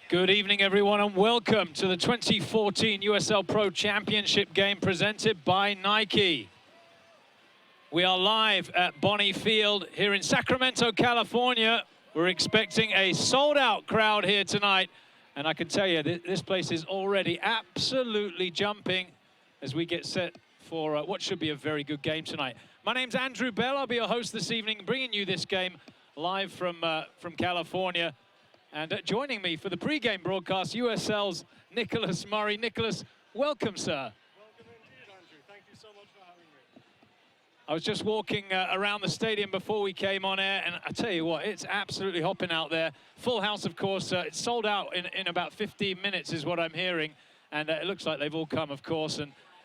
Good evening, everyone, and welcome to the 2014 USL PRO Championship Game presented by Nike. We are live at Bonney Field here in Sacramento, California. We're expecting a sold-out crowd here tonight, and I can tell you this place is already absolutely jumping as we get set for what should be a very good game tonight. My name's Andrew Bell. I'll be your host this evening, bringing you this game live from California. And joining me for the pre-game broadcast, USL's Nicholas Murray. Nicholas, welcome, sir. Welcome indeed, Andrew. Thank you so much for having me. I was just walking around the stadium before we came on air, and I tell you what, it's absolutely hopping out there. Full house, of course. It's sold out in about 15 minutes is what I'm hearing. And it looks like they've all come, of course.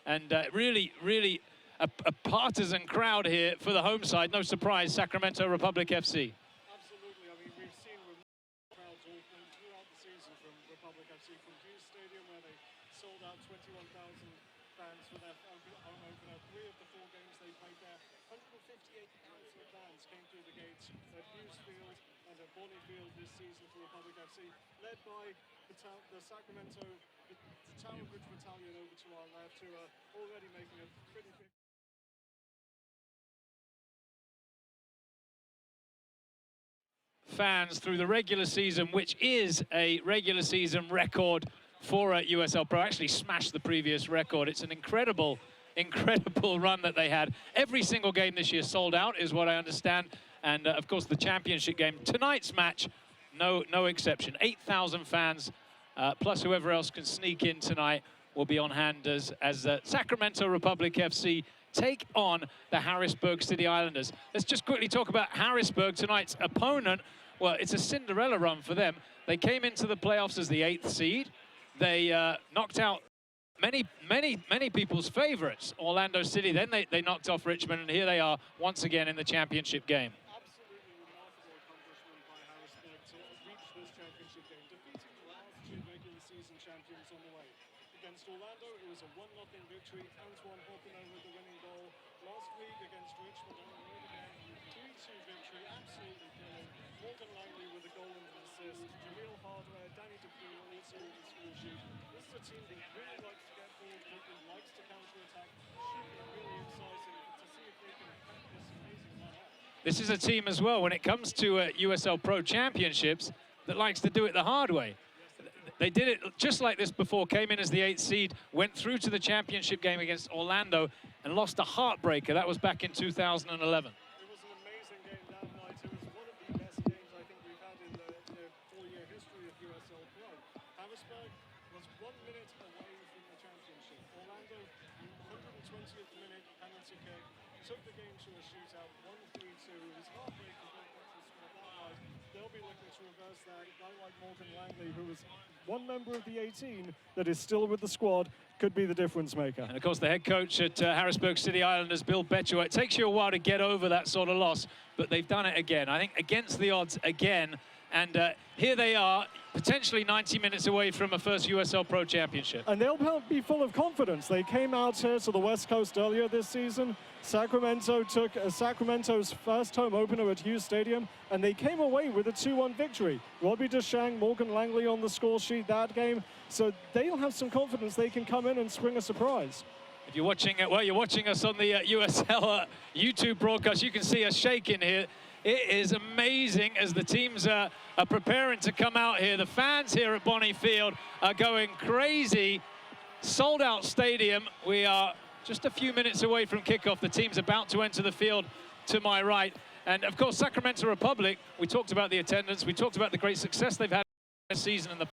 And really a partisan crowd here for the home side. No surprise, Sacramento Republic FC. Absolutely. I mean, we've seen crowds all throughout the season from Republic FC, from Hughes Stadium, where they sold out 21,000 fans for their home opener. 3 of the 4 games they played there. 158,000 fans came through the gates at Hughes Field and at Bonney Field this season for Republic FC, led by the Sacramento, the Tower Bridge Battalion over to our left, who are already making a pretty big... Fans through the regular season, which is a regular season record for USL PRO. Actually smashed the previous record. It's an incredible run that they had. Every single game this year sold out, is what I understand. And of course, the championship game, tonight's match, no exception. 8,000 fans, plus whoever else can sneak in tonight, will be on hand as Sacramento Republic FC take on the Harrisburg City Islanders. Let's just quickly talk about Harrisburg, tonight's opponent. Well, it's a Cinderella run for them. They came into the playoffs as the 8th seed. They knocked out many people's favorites, Orlando City. Then they knocked off Richmond, and here they are once again in the championship game. Absolutely remarkable accomplishment by Harrisburg to reach this championship game, defeating the last 2 regular season champions on the way. Against Orlando, it was a 1-0 victory. Antoine Hopinot with the winning goal. Last week against Richmond, on the road again, 3-2 victory, absolutely brilliant. Morgan Langley with a goal and an assist. Jamil Hardware, Danny DePree also with a score sheet. This is a team that really likes to get forward quickly, likes to counter-attack. Should be really exciting to see if they can keep this amazing run up. This is a team as well, when it comes to USL PRO Championships, that likes to do it the hard way. They did it just like this before, came in as the 8th seed, went through to the championship game against Orlando and lost a heartbreaker. That was back in 2011. It was an amazing game that night. It was one of the best games I think we've had in the 4-year history of USL PRO. Harrisburg was 1 minute away from the championship. Orlando, 120th minute penalty kick, took the game to a shootout, 1-3-2. It was heartbreaking that night. They'll be looking to reverse that. A guy like Morgan Langley, who was one member of the 18 that is still with the squad, could be the difference maker. And of course, the head coach at Harrisburg City Islanders, Bill Betchua. It takes you a while to get over that sort of loss, but they've done it again. I think against the odds again. And here they are, potentially 90 minutes away from a first USL PRO Championship. And they'll be full of confidence. They came out here to the West Coast earlier this season. Sacramento took Sacramento's first home opener at Hughes Stadium, and they came away with a 2-1 victory. Robbie Deschang, Morgan Langley on the score sheet that game. So they'll have some confidence they can come in and spring a surprise. If you're watching, well, you're watching us on the USL YouTube broadcast, you can see us shaking here. It is amazing as the teams are preparing to come out here. The fans here at Bonney Field are going crazy. Sold out stadium. We are just a few minutes away from kickoff. The team's about to enter the field to my right. And of course, Sacramento Republic, we talked about the attendance. We talked about the great success they've had this season in the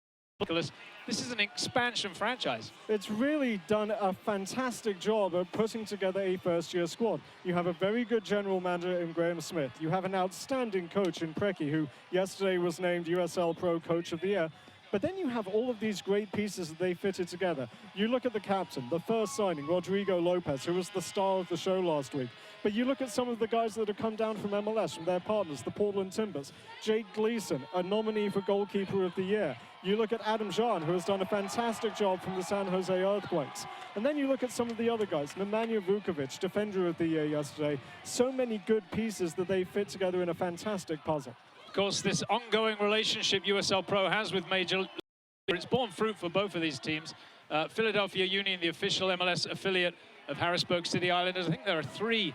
This is an expansion franchise. It's really done a fantastic job of putting together a first-year squad. You have a very good general manager in Graham Smith. You have an outstanding coach in Pregame, who yesterday was named USL PRO Coach of the Year. But then you have all of these great pieces that they fitted together. You look at the captain, the first signing, Rodrigo Lopez, who was the star of the show last week. But you look at some of the guys that have come down from MLS, from their partners, the Portland Timbers. Jake Gleason, a nominee for Goalkeeper of the Year. You look at Adam Jean, who has done a fantastic job from the San Jose Earthquakes. And then you look at some of the other guys, Nemanja Vukovic, Defender of the Year yesterday. So many good pieces that they fit together in a fantastic puzzle. Of course, this ongoing relationship USL PRO has with Major It's borne fruit for both of these teams. Philadelphia Union, the official MLS affiliate of Harrisburg City Islanders. I think there are 3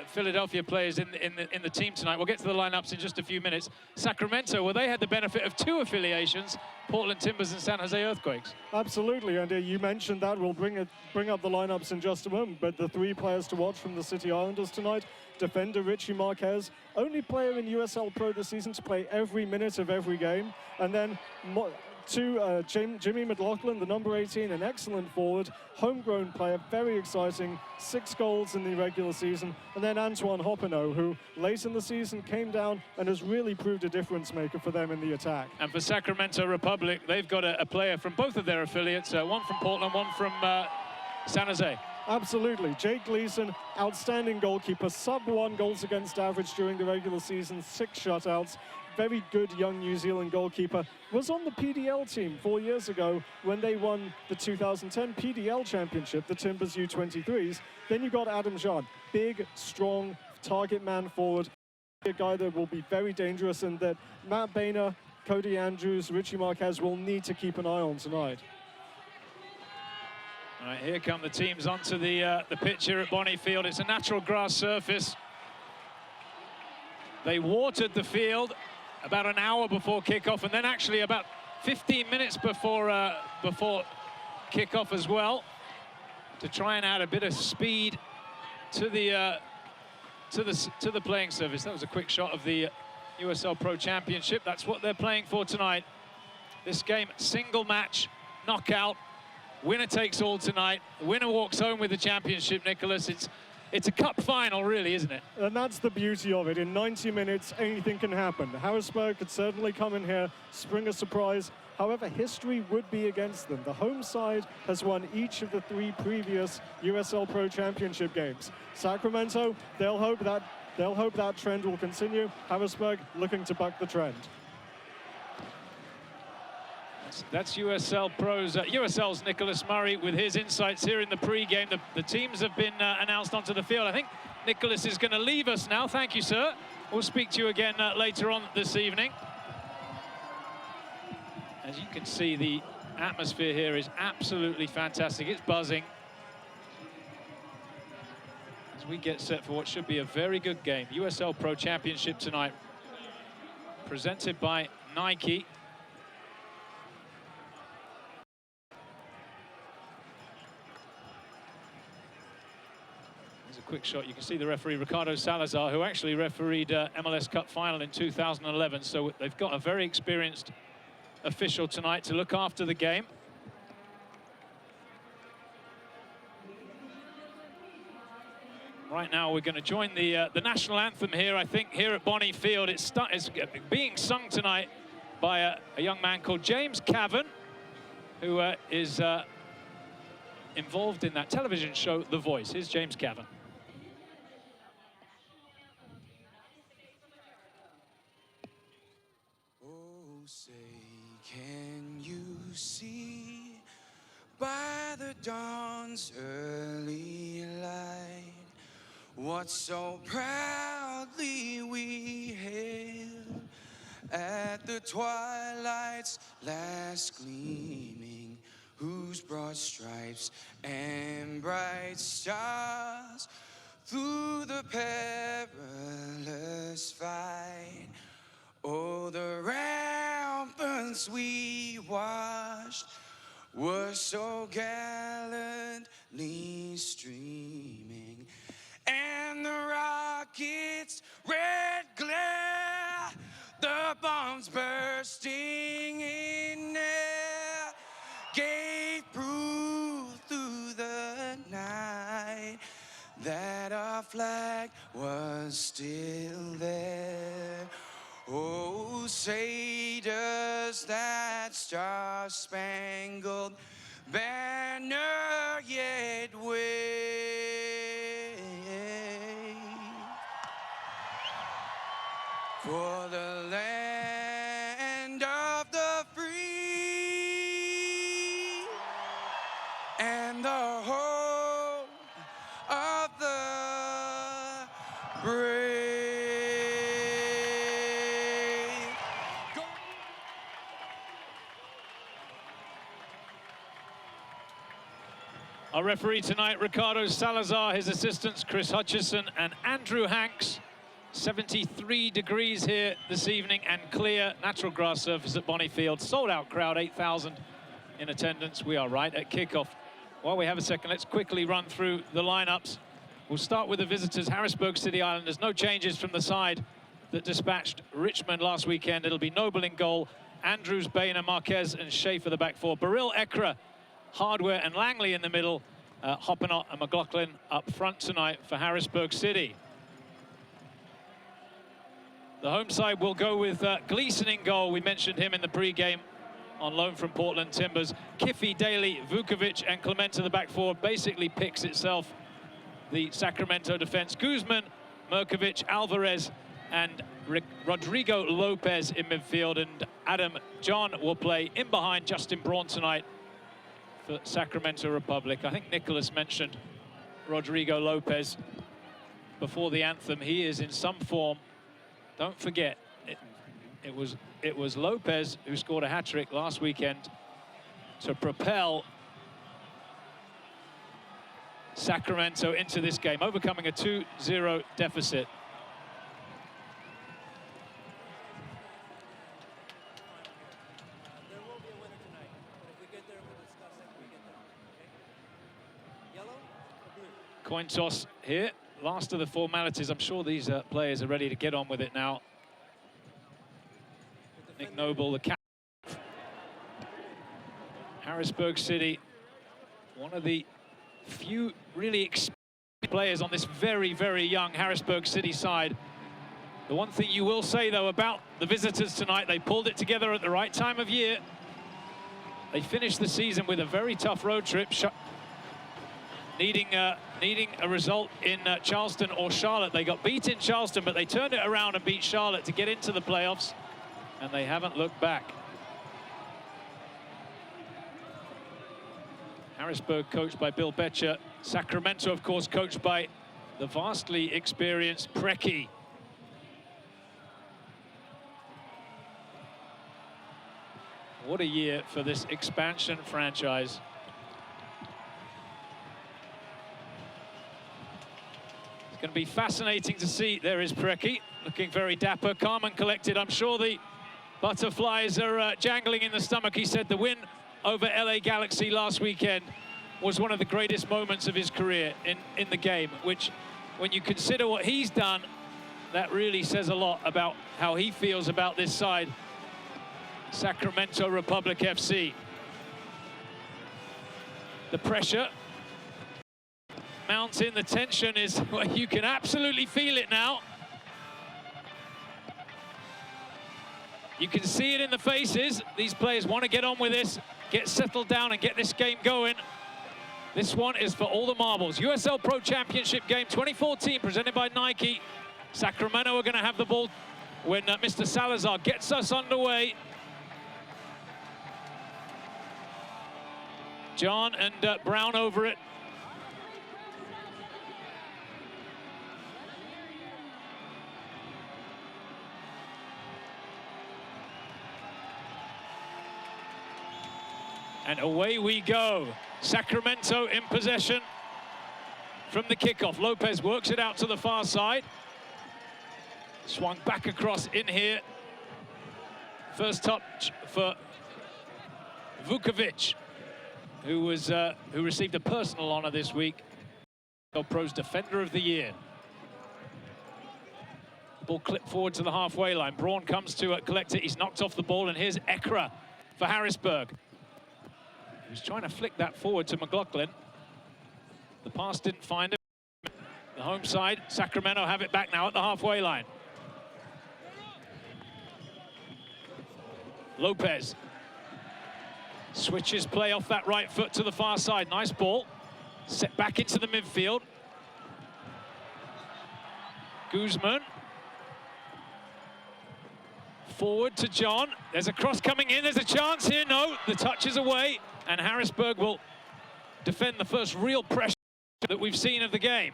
Philadelphia players in the team tonight. We'll get to the lineups in just a few minutes. Sacramento, well, they had the benefit of 2 affiliations, Portland Timbers and San Jose Earthquakes. Absolutely, and you mentioned that. We'll bring up the lineups in just a moment, but the 3 players to watch from the City Islanders tonight: defender Richie Marquez, only player in USL Pro this season to play every minute of every game, and then Jimmy McLaughlin, the number 18, an excellent forward, homegrown player, very exciting, 6 goals in the regular season, and then Antoine Hoppeneau, who late in the season came down and has really proved a difference maker for them in the attack. And for Sacramento Republic, they've got a player from both of their affiliates, one from Portland, one from San Jose. Absolutely. Jake Gleason, outstanding goalkeeper, sub-1 goals against average during the regular season, 6 shutouts. Very good young New Zealand goalkeeper. Was on the PDL team 4 years ago when they won the 2010 PDL Championship, the Timbers U23s. Then you got Adam Jean, big, strong, target man forward, a guy that will be very dangerous and that Matt Boehner, Cody Andrews, Richie Marquez will need to keep an eye on tonight. All right, here come the teams onto the pitch here at Bonney Field. It's a natural grass surface. They watered the field about an hour before kickoff, and then actually about 15 minutes before kickoff as well, to try and add a bit of speed to the playing surface. That was a quick shot of the USL PRO Championship. That's what they're playing for tonight. This game, single match, knockout. Winner takes all tonight. The winner walks home with the championship, Nicholas. It's a cup final, really, isn't it? And that's the beauty of it. In 90 minutes, anything can happen. Harrisburg could certainly come in here, spring a surprise. However, history would be against them. The home side has won each of the 3 previous USL PRO Championship games. Sacramento, they'll hope that trend will continue. Harrisburg looking to buck the trend. That's USL Pro's, USL's Nicholas Murray with his insights here in the pre-game. The teams have been announced onto the field. I think Nicholas is going to leave us now. Thank you, sir. We'll speak to you again later on this evening. As you can see, the atmosphere here is absolutely fantastic. It's buzzing as we get set for what should be a very good game. USL Pro Championship tonight, presented by Nike. Quick shot. You can see the referee Ricardo Salazar, who actually refereed MLS Cup final in 2011. So they've got a very experienced official tonight to look after the game. Right now, we're going to join the national anthem here. I think here at Bonney Field, it's being sung tonight by a young man called James Cavan, who is involved in that television show, The Voice. Here's James Cavan. Say, can you see by the dawn's early light what so proudly we hailed at the twilight's last gleaming, whose broad stripes and bright stars through the perilous fight, oh, the ramparts we watched were so gallantly streaming, and the rockets' red glare, the bombs bursting in air, gave proof through the night that our flag was still there. Oh, say does that star-spangled banner yet wave for the land of the free and the home of the brave. Our referee tonight, Ricardo Salazar, his assistants, Chris Hutchison and Andrew Hanks. 73 degrees here this evening and clear, natural grass surface at Bonney Field. Sold out crowd, 8,000 in attendance. We are right at kickoff. While we have a second, let's quickly run through the lineups. We'll start with the visitors, Harrisburg City Islanders. No changes from the side that dispatched Richmond last weekend. It'll be Noble in goal, Andrews, Boehner, Marquez and Schaefer the back four. Burrill, Ekra, Hardware and Langley in the middle. Hoppenot and McLaughlin up front tonight for Harrisburg City. The home side will go with Gleason in goal. We mentioned him in the pre-game on loan from Portland Timbers. Kiffey, Daly, Vukovic and Clemente the back four. Basically picks itself the Sacramento defense. Guzman, Merkovic, Alvarez and Rodrigo Lopez in midfield, and Adam John will play in behind Justin Braun tonight for Sacramento Republic. I think Nicholas mentioned Rodrigo Lopez before the anthem. He is in some form. Don't forget, it was Lopez who scored a hat-trick last weekend to propel Sacramento into this game, overcoming a 2-0 deficit. There will be a winner tonight, but if we get there, we'll discuss it when we get there, okay? Yellow or blue? Coin toss here. Last of the formalities. I'm sure these players are ready to get on with it now. Nick Noble, the captain. Harrisburg City, one of the few really experienced players on this very, very young Harrisburg City side. The one thing you will say, though, about the visitors tonight, they pulled it together at the right time of year. They finished the season with a very tough road trip, needing a result in Charleston or Charlotte. They got beat in Charleston, but they turned it around and beat Charlotte to get into the playoffs, and they haven't looked back. Harrisburg coached by Bill Betcher. Sacramento, of course, coached by the vastly experienced Pregame. What a year for this expansion franchise. It's going to be fascinating to see. There is Pregame, looking very dapper, calm and collected. I'm sure the butterflies are jangling in the stomach. He said the win over LA Galaxy last weekend was one of the greatest moments of his career in the game, which, when you consider what he's done, that really says a lot about how he feels about this side, Sacramento Republic FC. The pressure mounting, the tension is, well, you can absolutely feel it now. You can see it in the faces. These players want to get on with this, get settled down and get this game going. This one is for all the marbles. USL PRO Championship Game 2014, presented by Nike. Sacramento are going to have the ball when Mr. Salazar gets us underway. John and Brown over it. And away we go. Sacramento in possession from the kickoff. Lopez works it out to the far side. Swung back across in here. First touch for Vukovic, who received a personal honor this week. USL PRO's Defender of the Year. Ball clipped forward to the halfway line. Braun comes to collect it. He's knocked off the ball, and here's Ekra for Harrisburg. He's trying to flick that forward to McLaughlin. The pass didn't find him. The home side, Sacramento have it back now at the halfway line. Lopez switches play off that right foot to the far side. Nice ball. Set back into the midfield. Guzman. Forward to John. There's a cross coming in. There's a chance here. No, the touch is away. And Harrisburg will defend the first real pressure that we've seen of the game.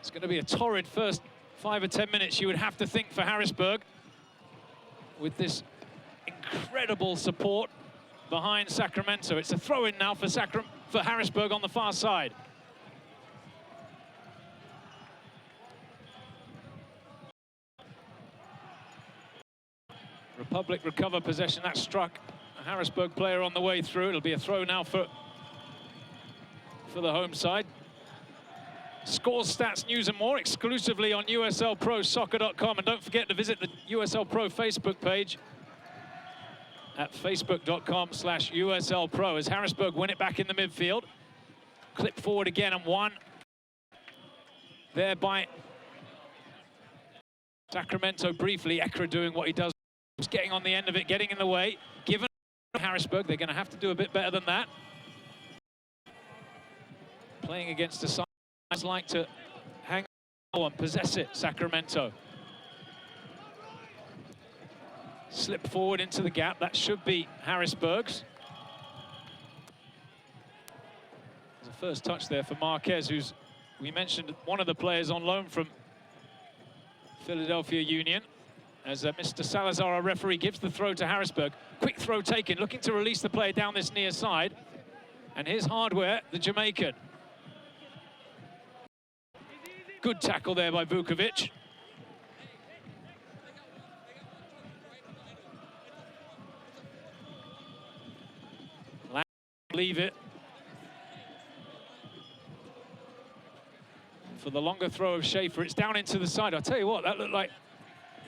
It's going to be a torrid first 5 or 10 minutes, you would have to think, for Harrisburg, with this incredible support behind Sacramento. It's a throw-in now for Harrisburg on the far side. Republic recover possession. That struck a Harrisburg player on the way through. It'll be a throw now for the home side. Scores, stats, news and more exclusively on USLProSoccer.com. And don't forget to visit the USL Pro Facebook page at facebook.com/USLPro as Harrisburg win it back in the midfield. Clip forward again and one there by Sacramento briefly. Ekra doing what he does, getting on the end of it, getting in the way. Given Harrisburg, they're going to have to do a bit better than that. Playing against a side like to hang on, possess it, Sacramento. Slip forward into the gap, that should be Harrisburg's. There's a first touch there for Marquez, who's, we mentioned, one of the players on loan from Philadelphia Union. As Mr. Salazar, our referee, gives the throw to Harrisburg. Quick throw taken, looking to release the player down this near side. And here's Hardware, the Jamaican. Good tackle there by Vukovic. Leave it. For the longer throw of Schaefer, it's down into the side. I'll tell you what, that looked like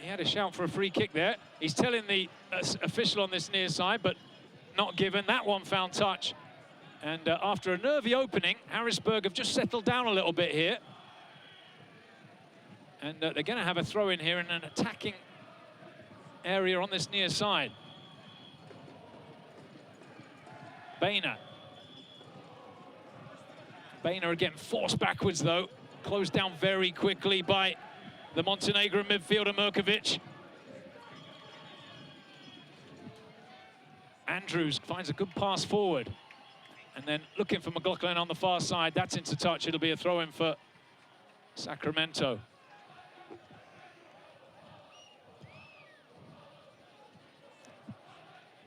he had a shout for a free kick there. He's telling the official on this near side, but not given. That one found touch. And after a nervy opening, Harrisburg have just settled down a little bit here. And they're going to have a throw in here in an attacking area on this near side. Boehner. Boehner again forced backwards though. Closed down very quickly by the Montenegrin midfielder Mirkovic. Andrews finds a good pass forward. And then looking for McLaughlin on the far side. That's into touch. It'll be a throw in for Sacramento.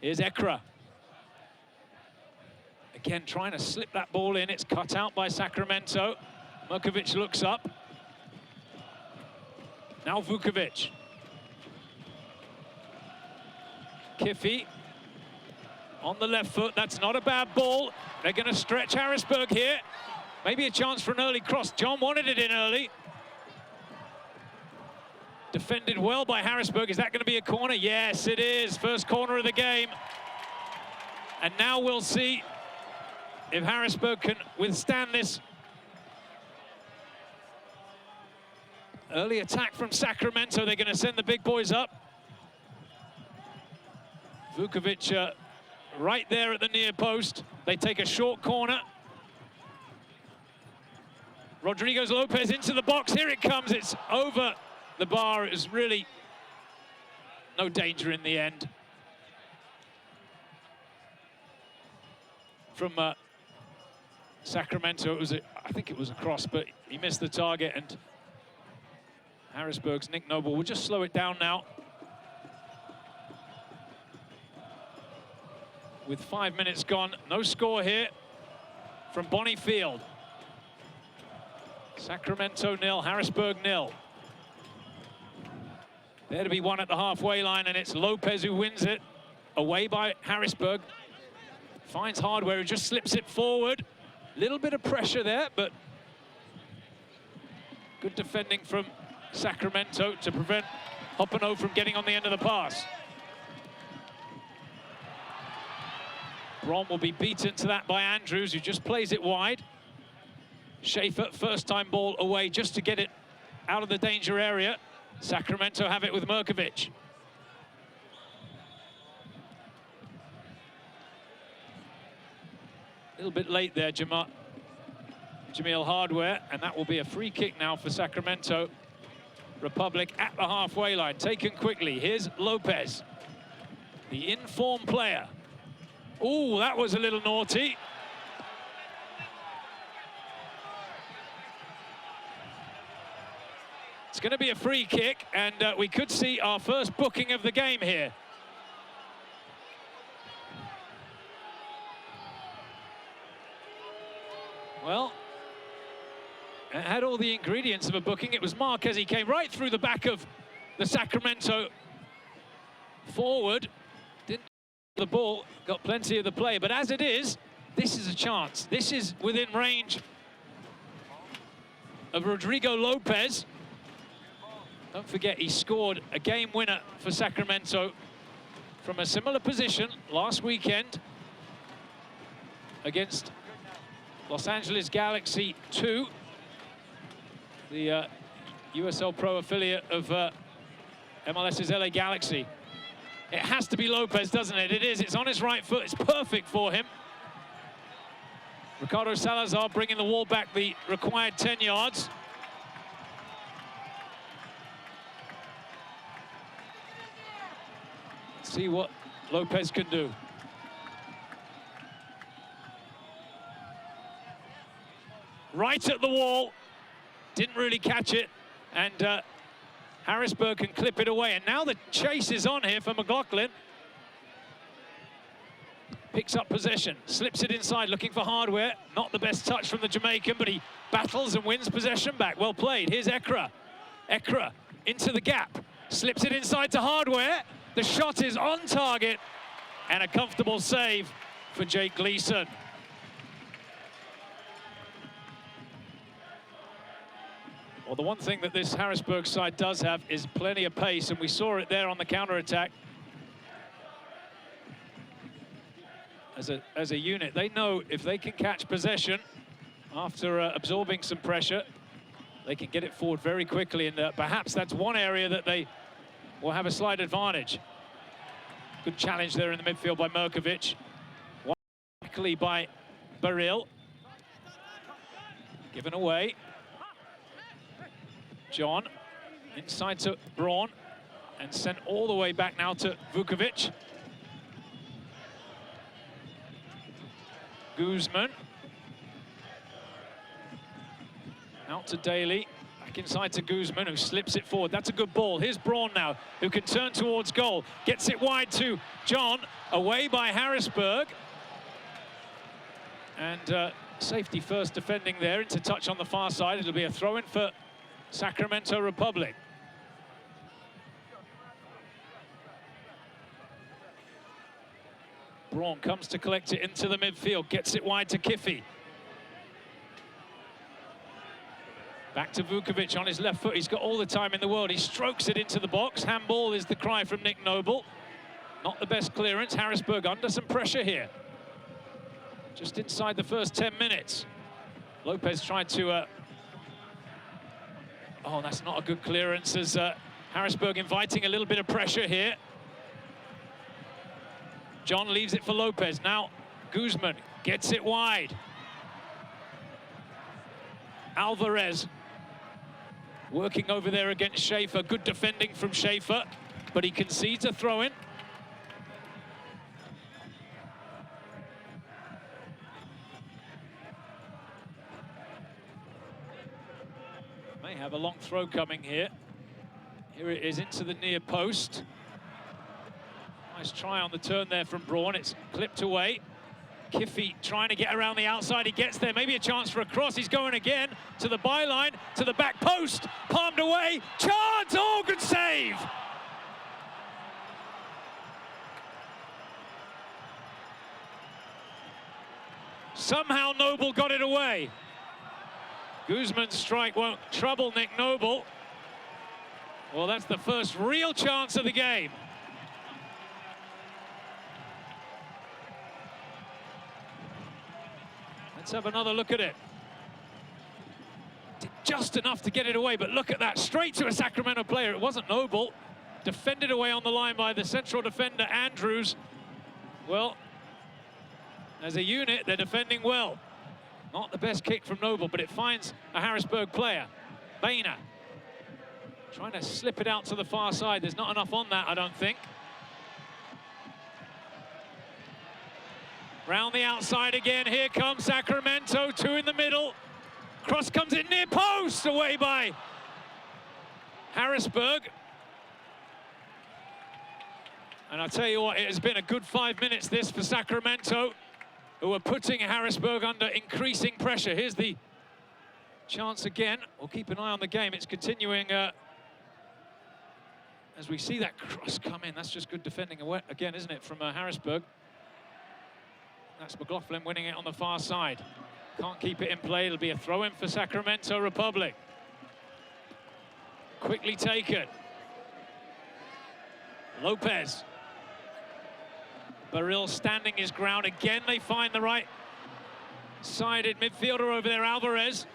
Here's Ekra. Again, trying to slip that ball in. It's cut out by Sacramento. Mirkovic looks up. Now Vukovic. Kiffy on the left foot. That's not a bad ball. They're going to stretch Harrisburg here. Maybe a chance for an early cross. John wanted it in early. Defended well by Harrisburg. Is that going to be a corner? Yes, it is. First corner of the game. And now we'll see if Harrisburg can withstand this early attack from Sacramento. They're going to send the big boys up. Vukovic right there at the near post. They take a short corner. Rodriguez Lopez into the box. Here it comes. It's over the bar. It was really no danger in the end. From Sacramento, it was I think it was a cross, but he missed the target, and Harrisburg's Nick Noble will just slow it down now. With 5 minutes gone, no score here from Bonney Field. Sacramento 0, Harrisburg 0. There to be one at the halfway line, and it's Lopez who wins it. Away by Harrisburg. Finds Hardware, who just slips it forward. Little bit of pressure there, but good defending from Sacramento to prevent Hoppeno from getting on the end of the pass. Brom will be beaten to that by Andrews, who just plays it wide. Schaefer, first time ball away just to get it out of the danger area. Sacramento have it with Mirkovic. A little bit late there, Jamil Hardware, and that will be a free kick now for Sacramento Republic at the halfway line. Taken quickly. Here's Lopez, the in-form player. Ooh, that was a little naughty. It's going to be a free kick, and we could see our first booking of the game here. Well, it had all the ingredients of a booking. It was Marquez. He came right through the back of the Sacramento forward. Didn't the ball, got plenty of the play. But as it is, this is a chance. This is within range of Rodrigo Lopez. Don't forget, he scored a game winner for Sacramento from a similar position last weekend against Los Angeles Galaxy 2, the USL Pro affiliate of MLS's LA Galaxy. It has to be Lopez, doesn't it? It is. It's on his right foot. It's perfect for him. Ricardo Salazar bringing the wall back the required 10 yards. Let's see what Lopez can do. Right at the wall. Didn't really catch it. And Harrisburg can clip it away. And now the chase is on here for McLaughlin. Picks up possession, slips it inside, looking for Hardware. Not the best touch from the Jamaican, but he battles and wins possession back. Well played. Here's Ekra. Ekra into the gap. Slips it inside to Hardware. The shot is on target. And a comfortable save for Jake Gleason. Well, the one thing that this Harrisburg side does have is plenty of pace, and we saw it there on the counter-attack. As a unit, they know if they can catch possession after absorbing some pressure, they can get it forward very quickly, and perhaps that's one area that they will have a slight advantage. Good challenge there in the midfield by Merkovic. Quickly by Baril. Given away. John inside to Braun and sent all the way back now to Vukovic. Guzman. Out to Daly. Back inside to Guzman, who slips it forward. That's a good ball. Here's Braun now, who can turn towards goal. Gets it wide to John. Away by Harrisburg. And safety first defending there. Into touch on the far side. It'll be a throw-in for Sacramento Republic. Braun comes to collect it into the midfield, gets it wide to Kiffy. Back to Vukovic on his left foot. He's got all the time in the world. He strokes it into the box. Handball is the cry from Nick Noble. Not the best clearance. Harrisburg under some pressure here. Just inside the first 10 minutes. Lopez tried to... Oh, that's not a good clearance as Harrisburg inviting a little bit of pressure here. John leaves it for Lopez. Now Guzman gets it wide. Alvarez working over there against Schaefer. Good defending from Schaefer, but he concedes a throw-in. May have a long throw coming here. Here it is into the near post. Nice try on the turn there from Braun. It's clipped away. Kiffy trying to get around the outside. He gets there. Maybe a chance for a cross. He's going again to the byline, to the back post. Palmed away. Chance! Oh, good save! Somehow Noble got it away. Guzman's strike won't trouble Nick Noble. Well, that's the first real chance of the game. Let's have another look at it. Did just enough to get it away, but look at that, straight to a Sacramento player. It wasn't Noble. Defended away on the line by the central defender, Andrews. Well, as a unit, they're defending well. Not the best kick from Noble, but it finds a Harrisburg player. Boehner trying to slip it out to the far side. There's not enough on that, I don't think. Round the outside again. Here comes Sacramento. Two in the middle. Cross comes in near post. Away by Harrisburg. And I'll tell you what, it has been a good 5 minutes this for Sacramento. who are putting Harrisburg under increasing pressure. Here's the chance again. We'll keep an eye on the game. It's continuing as we see that cross come in. That's just good defending again, isn't it, from Harrisburg? That's McLaughlin winning it on the far side. Can't keep it in play. It'll be a throw-in for Sacramento Republic. Quickly taken. Lopez. Baril standing his ground. Again, they find the right-sided midfielder over there, Alvarez.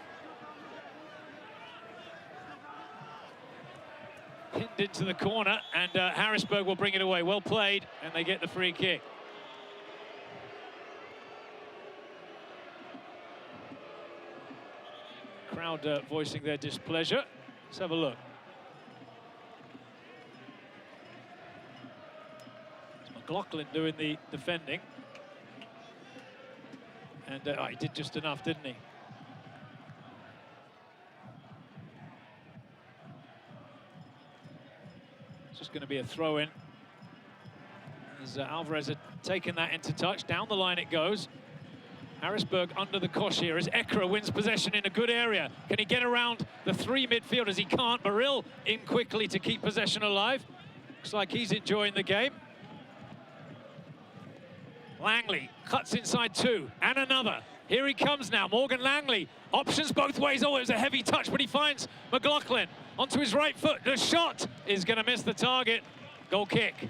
Pinned into the corner, and Harrisburg will bring it away. Well played, and they get the free kick. Crowd voicing their displeasure. Let's have a look. It's McLaughlin doing the defending. And he did just enough, didn't he? It's just going to be a throw-in. As Alvarez had taken that into touch. Down the line it goes. Harrisburg under the cosh here as Ekra wins possession in a good area. Can he get around the three midfielders? He can't. Baril in quickly to keep possession alive. Looks like he's enjoying the game. Langley cuts inside two, and another. Here he comes now, Morgan Langley. Options both ways. Oh, it was a heavy touch, but he finds McLaughlin onto his right foot. The shot is going to miss the target. Goal kick.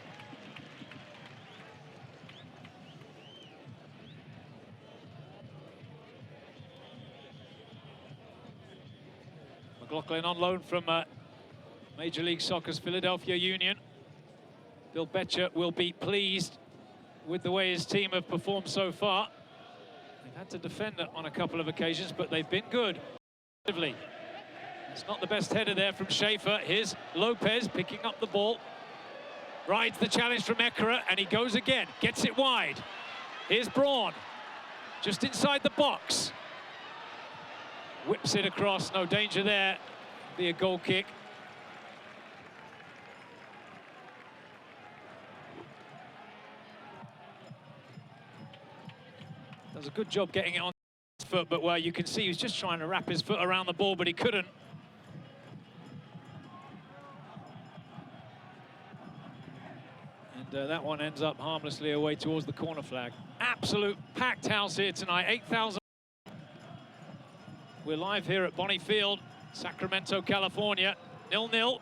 McLaughlin on loan from Major League Soccer's Philadelphia Union. Bill Betcher will be pleased with the way his team have performed so far. They've had to defend it on a couple of occasions, but they've been good. It's not the best header there from Schaefer. Here's Lopez picking up the ball. Rides the challenge from Ekra, and he goes again. Gets it wide. Here's Braun, just inside the box. Whips it across, no danger there. Be a goal kick. Does a good job getting it on his foot, but where you can see he's just trying to wrap his foot around the ball, but he couldn't. And that one ends up harmlessly away towards the corner flag. Absolute packed house here tonight, 8,000. We're live here at Bonney Field, Sacramento, California, 0-0.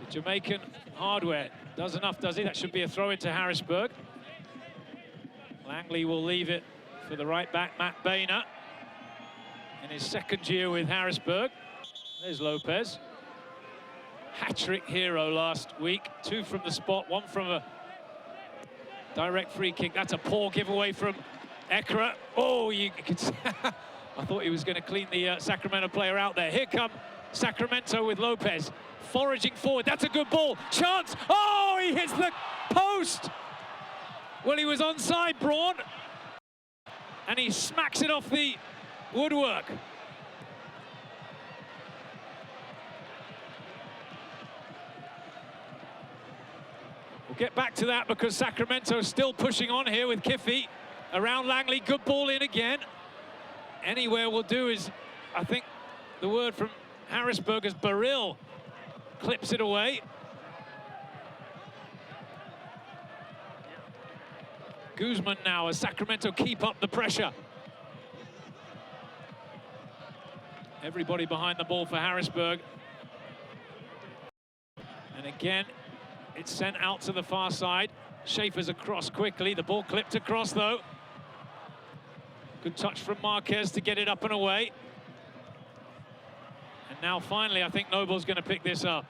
The Jamaican hardware does enough, does he? That should be a throw into Harrisburg. Langley will leave it for the right back, Matt Boehner, in his second year with Harrisburg. There's Lopez. Hat-trick hero last week. 2 from the spot, 1 from a direct free kick. That's a poor giveaway from Ekra. Oh, you could see. I thought he was going to clean the Sacramento player out there. Here come Sacramento with Lopez foraging forward. That's a good ball. Chance. Oh, he hits the post. Well, he was onside, Braun, and he smacks it off the woodwork. We'll get back to that because Sacramento's still pushing on here with Kiffey. Around Langley, good ball in again. Anywhere will do is, I think, the word from Harrisburg as Baril clips it away. Guzman now as Sacramento keep up the pressure. Everybody behind the ball for Harrisburg. And again, it's sent out to the far side. Schaefer's across quickly. The ball clipped across, though. Good touch from Marquez to get it up and away. And now, finally, I think Noble's going to pick this up.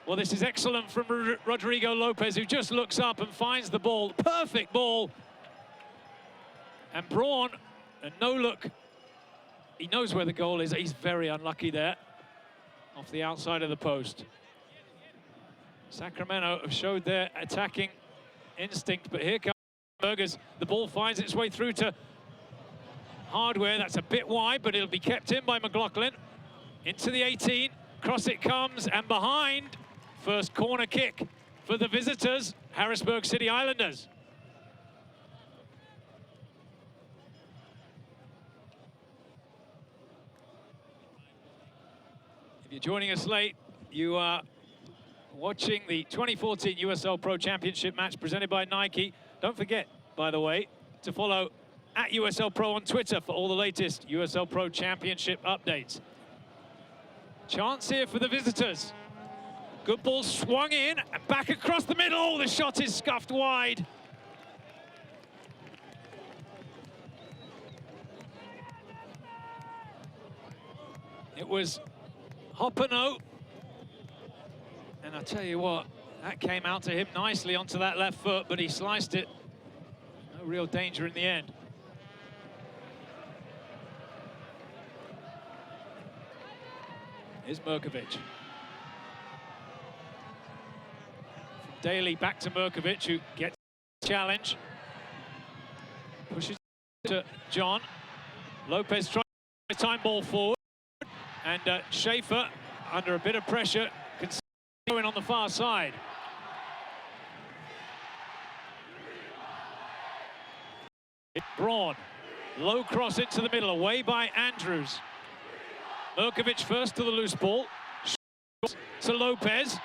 Well, this is excellent from Rodrigo Lopez, who just looks up and finds the ball. Perfect ball. And Braun, a no-look. He knows where the goal is. He's very unlucky there. Off the outside of the post. Sacramento have showed their attacking instinct, but here comes Burgers. The ball finds its way through to Hardware. That's a bit wide, but it'll be kept in by McLaughlin. Into the 18, cross it comes, and behind First corner kick for the visitors, Harrisburg City Islanders. If you're joining us late, you are watching the 2014 USL Pro Championship match presented by Nike. Don't forget, by the way, to follow at USL Pro on Twitter for all the latest USL Pro Championship updates. Chance here for the visitors. Good ball swung in and back across the middle. Oh, the shot is scuffed wide. It was Hoppano. And I tell you what, that came out to him nicely onto that left foot, but he sliced it. No real danger in the end. Here's Mirkovic. From Daly back to Mirkovic, who gets the challenge. Pushes to John. Lopez tries to time ball forward. And Schaefer, under a bit of pressure, can go in on the far side. Braun. Low cross into the middle, away by Andrews. Mirkovic first to the loose ball. To Lopez.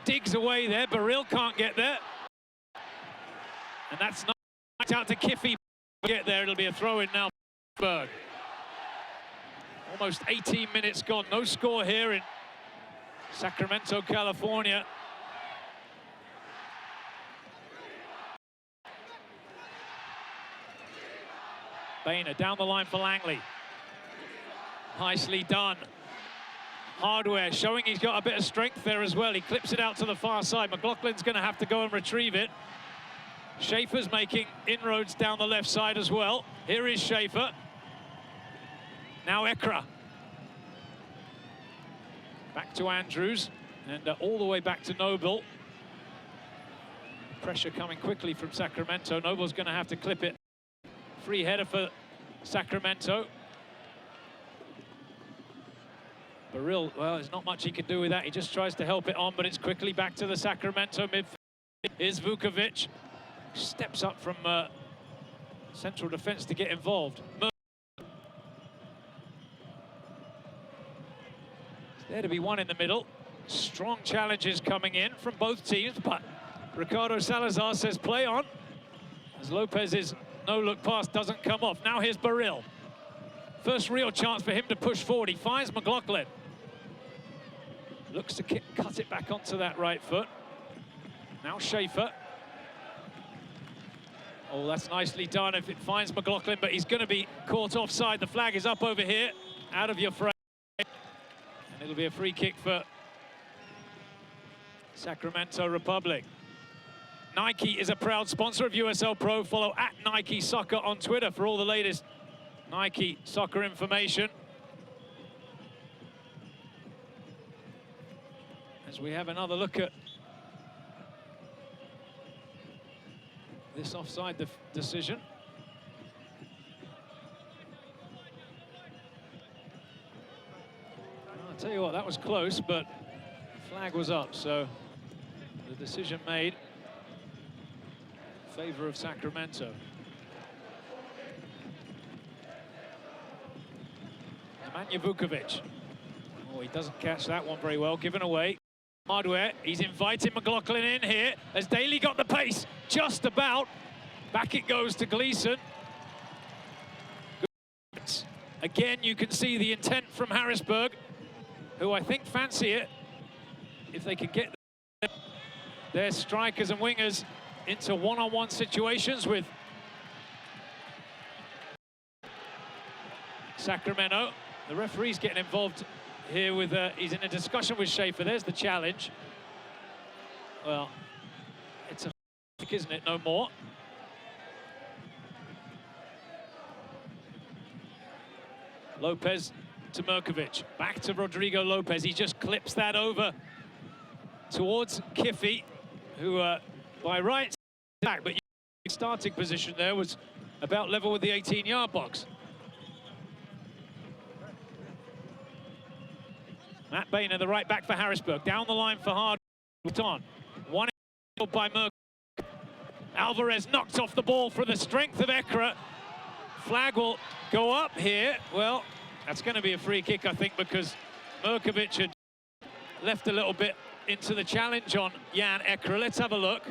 Digs away there. Baril can't get there. And that's not out to Kiffy. Get there. It'll be a throw in now. Almost 18 minutes gone. No score here in Sacramento, California. Boehner down the line for Langley. Nicely done. Hardware showing he's got a bit of strength there as well. He clips it out to the far side. McLaughlin's going to have to go and retrieve it. Schaefer's making inroads down the left side as well. Here is Schaefer. Now Ekra. Back to Andrews. And all the way back to Noble. Pressure coming quickly from Sacramento. Noble's going to have to clip it. Free header for Sacramento. Baril, well, there's not much he can do with that. He just tries to help it on, but it's quickly back to the Sacramento midfield. Here's Vukovic. Steps up from central defense to get involved. There to be one in the middle. Strong challenges coming in from both teams, but Ricardo Salazar says play on. As Lopez's no-look pass doesn't come off. Now here's Baril. First real chance for him to push forward. He finds McLaughlin. Looks to cut it back onto that right foot. Now Schaefer. Oh, that's nicely done if it finds McLaughlin, but he's going to be caught offside. The flag is up over here, out of your frame. And it'll be a free kick for Sacramento Republic. Nike is a proud sponsor of USL Pro. Follow at Nike Soccer on Twitter for all the latest Nike soccer information. As we have another look at this offside decision. I'll tell you what, that was close, but the flag was up, so the decision made in favor of Sacramento. Nemanja Vukovic. Oh, he doesn't catch that one very well, given away. Hardware, he's inviting McLaughlin in here. As Daly got the pace, just about. Back it goes to Gleason. Again, you can see the intent from Harrisburg, who I think fancy it if they can get their strikers and wingers into one-on-one situations with Sacramento. The referee's getting involved here with, he's in a discussion with Schaefer. There's the challenge. Well, it's a isn't it? No more. Lopez to Mirkovic. Back to Rodrigo Lopez. He just clips that over towards Kiffy, who by right back, but starting position there was about level with the 18-yard box. Matt Boehner, the right back for Harrisburg. Down the line for Hard. On. One by Merck. Alvarez knocks off the ball for the strength of Ekra. Flag will go up here. Well, that's going to be a free kick, I think, because Merkovic had left a little bit into the challenge on Jan Ekra. Let's have a look.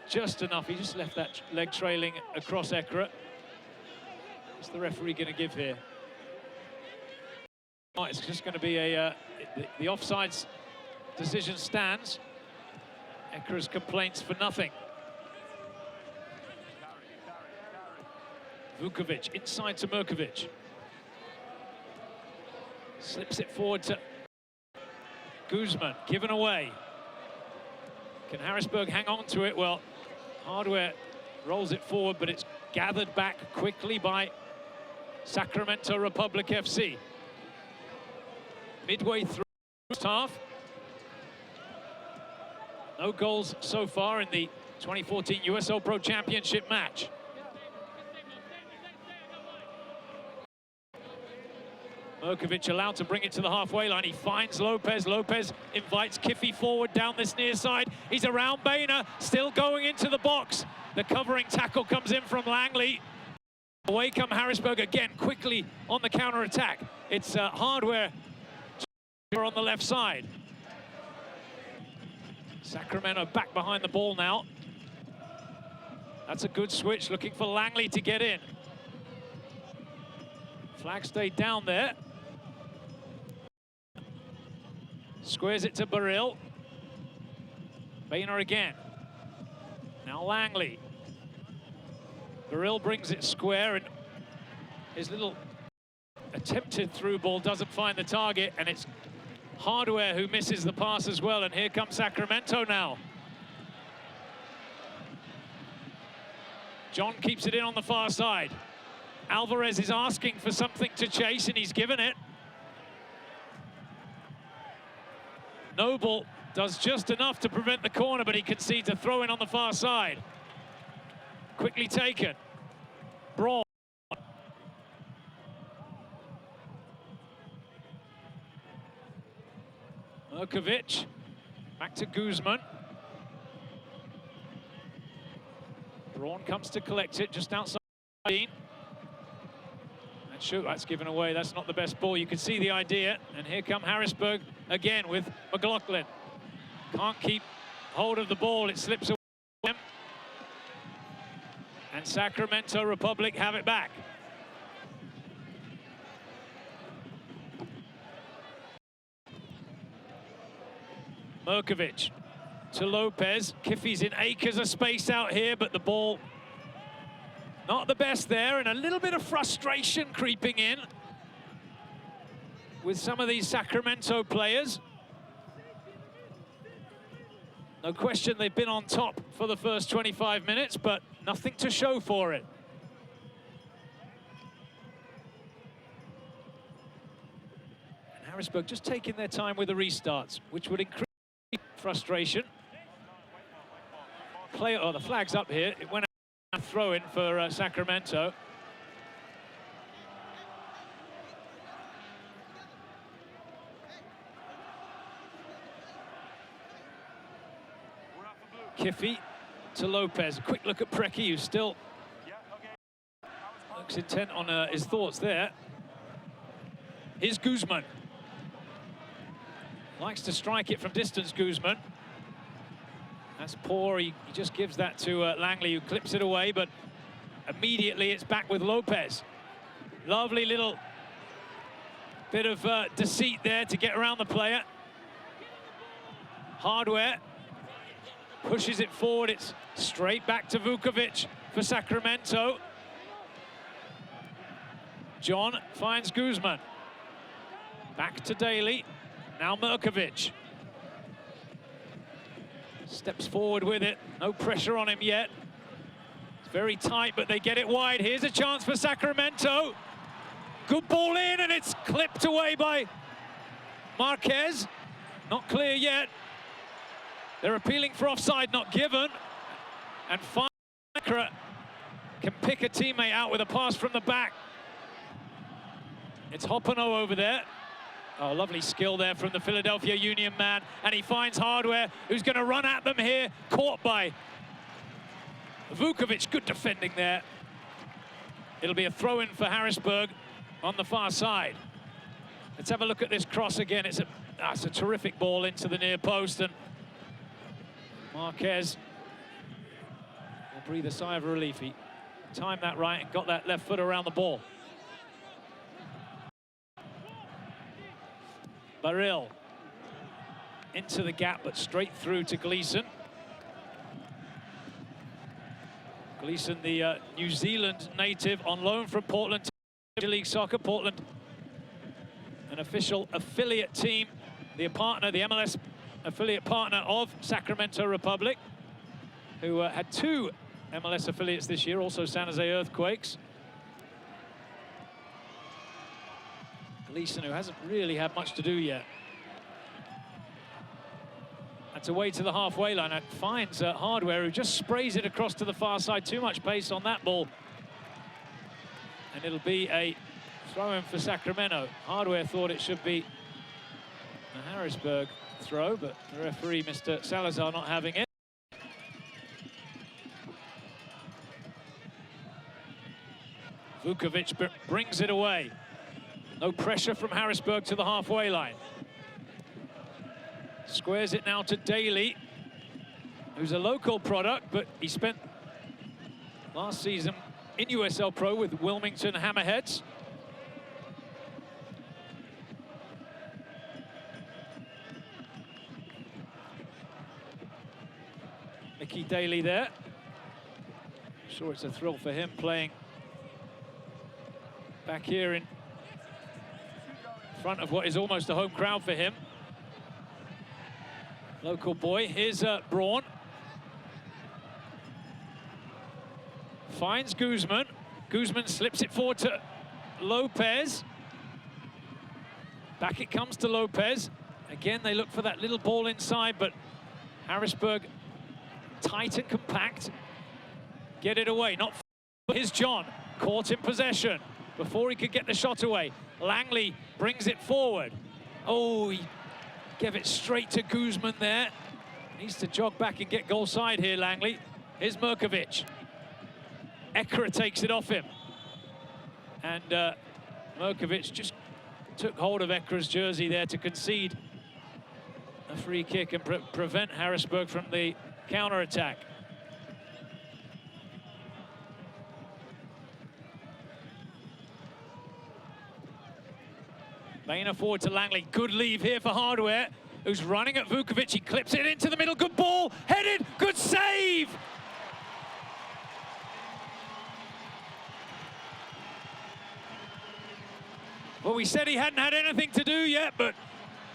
Just enough. He just left that leg trailing across Ekra. What's the referee going to give here? Oh, it's just going to be a the offsides decision stands. Ekra's complaints for nothing. Vukovic inside to Merkovic. Slips it forward to Guzman, given away. Can Harrisburg hang on to it? Well, Hardware rolls it forward, but it's gathered back quickly by Sacramento Republic FC. Midway through the first half. No goals so far in the 2014 USL PRO Championship match. Merkovic allowed to bring it to the halfway line. He finds Lopez. Lopez invites Kiffy forward down this near side. He's around Boehner, still going into the box. The covering tackle comes in from Langley. Away come Harrisburg again, quickly on the counter-attack. It's Hardware on the left side. Sacramento back behind the ball now. That's a good switch, looking for Langley to get in. Flag stayed down there. Squares it to Baril. Boehner again. Now Langley. Baril brings it square, and his little attempted through ball doesn't find the target, and it's Hardware who misses the pass as well, and here comes Sacramento now. John keeps it in on the far side. Alvarez is asking for something to chase, and he's given it. Noble does just enough to prevent the corner, but he concedes a throw-in on the far side. Quickly taken. Braun. Merkovic. Back to Guzman. Braun comes to collect it just outside. And shoot, that's given away. That's not the best ball. You can see the idea. And here come Harrisburg again with McLaughlin. Can't keep hold of the ball. It slips away. And Sacramento Republic have it back. Merkovic to Lopez. Kiffy's in acres of space out here, but the ball not the best there, and a little bit of frustration creeping in with some of these Sacramento players. No question they've been on top for the first 25 minutes, but nothing to show for it. And Harrisburg just taking their time with the restarts, which would increase frustration. The flag's up here. It went out, a throw-in for Sacramento. Kiffy to Lopez. A quick look at Pregame, who still looks intent on his thoughts there. Here's Guzman. Likes to strike it from distance, Guzman. That's poor. He just gives that to Langley, who clips it away, but immediately it's back with Lopez. Lovely little bit of deceit there to get around the player. Hardware pushes it forward. It's straight back to Vukovic for Sacramento. John finds Guzman. Back to Daly. Now Merkovic. Steps forward with it. No pressure on him yet. It's very tight, but they get it wide. Here's a chance for Sacramento. Good ball in, and it's clipped away by Marquez. Not clear yet. They're appealing for offside, not given. And finally, can pick a teammate out with a pass from the back. It's Hopano over there. Oh, lovely skill there from the Philadelphia Union man, and he finds Hardware, who's going to run at them here, caught by Vukovic. Good defending there. It'll be a throw-in for Harrisburg on the far side. Let's have a look at this cross again. It's a terrific ball into the near post, and Marquez will breathe a sigh of relief. He timed that right and got that left foot around the ball. Baril into the gap, but straight through to Gleason. Gleason, the New Zealand native on loan from Portland League Soccer. Portland, an official affiliate team, the partner, the MLS affiliate partner of Sacramento Republic, who had 2 MLS affiliates this year, also San Jose Earthquakes. Gleason, who hasn't really had much to do yet. That's away to the halfway line and finds Hardware, who just sprays it across to the far side. Too much pace on that ball. And it'll be a throw-in for Sacramento. Hardware thought it should be a Harrisburg throw, but the referee, Mr. Salazar, not having it. Vukovic brings it away. No pressure from Harrisburg to the halfway line. Squares it now to Daly, who's a local product, but he spent last season in USL Pro with Wilmington Hammerheads. Mickey Daly there. I'm sure it's a thrill for him playing back here in front of what is almost a home crowd for him. Local boy. Here's Braun. Finds Guzman. Guzman slips it forward to Lopez. Back it comes to Lopez. Again, they look for that little ball inside, but Harrisburg tight and compact. Get it away. Not. Here's John. Caught in possession before he could get the shot away. Langley brings it forward. Oh, he gave it straight to Guzman there. Needs to jog back and get goal side here, Langley. Here's Merkovic. Ekra takes it off him. And Merkovic just took hold of Ekra's jersey there to concede a free kick and prevent Harrisburg from the counter-attack. Boehner forward to Langley. Good leave here for Hardware, who's running at Vukovic. He clips it into the middle. Good ball. Headed. Good save. Well, we said he hadn't had anything to do yet, but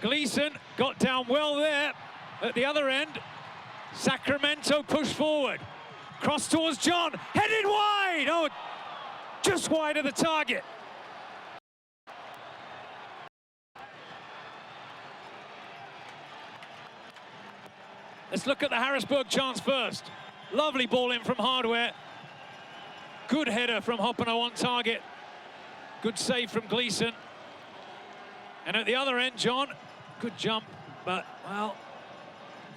Gleason got down well there at the other end. Sacramento pushed forward. Cross towards John. Headed wide. Oh, just wide of the target. Let's look at the Harrisburg chance first. Lovely ball in from Hardware. Good header from Hoppano on target. Good save from Gleason. And at the other end, John, good jump, but, well,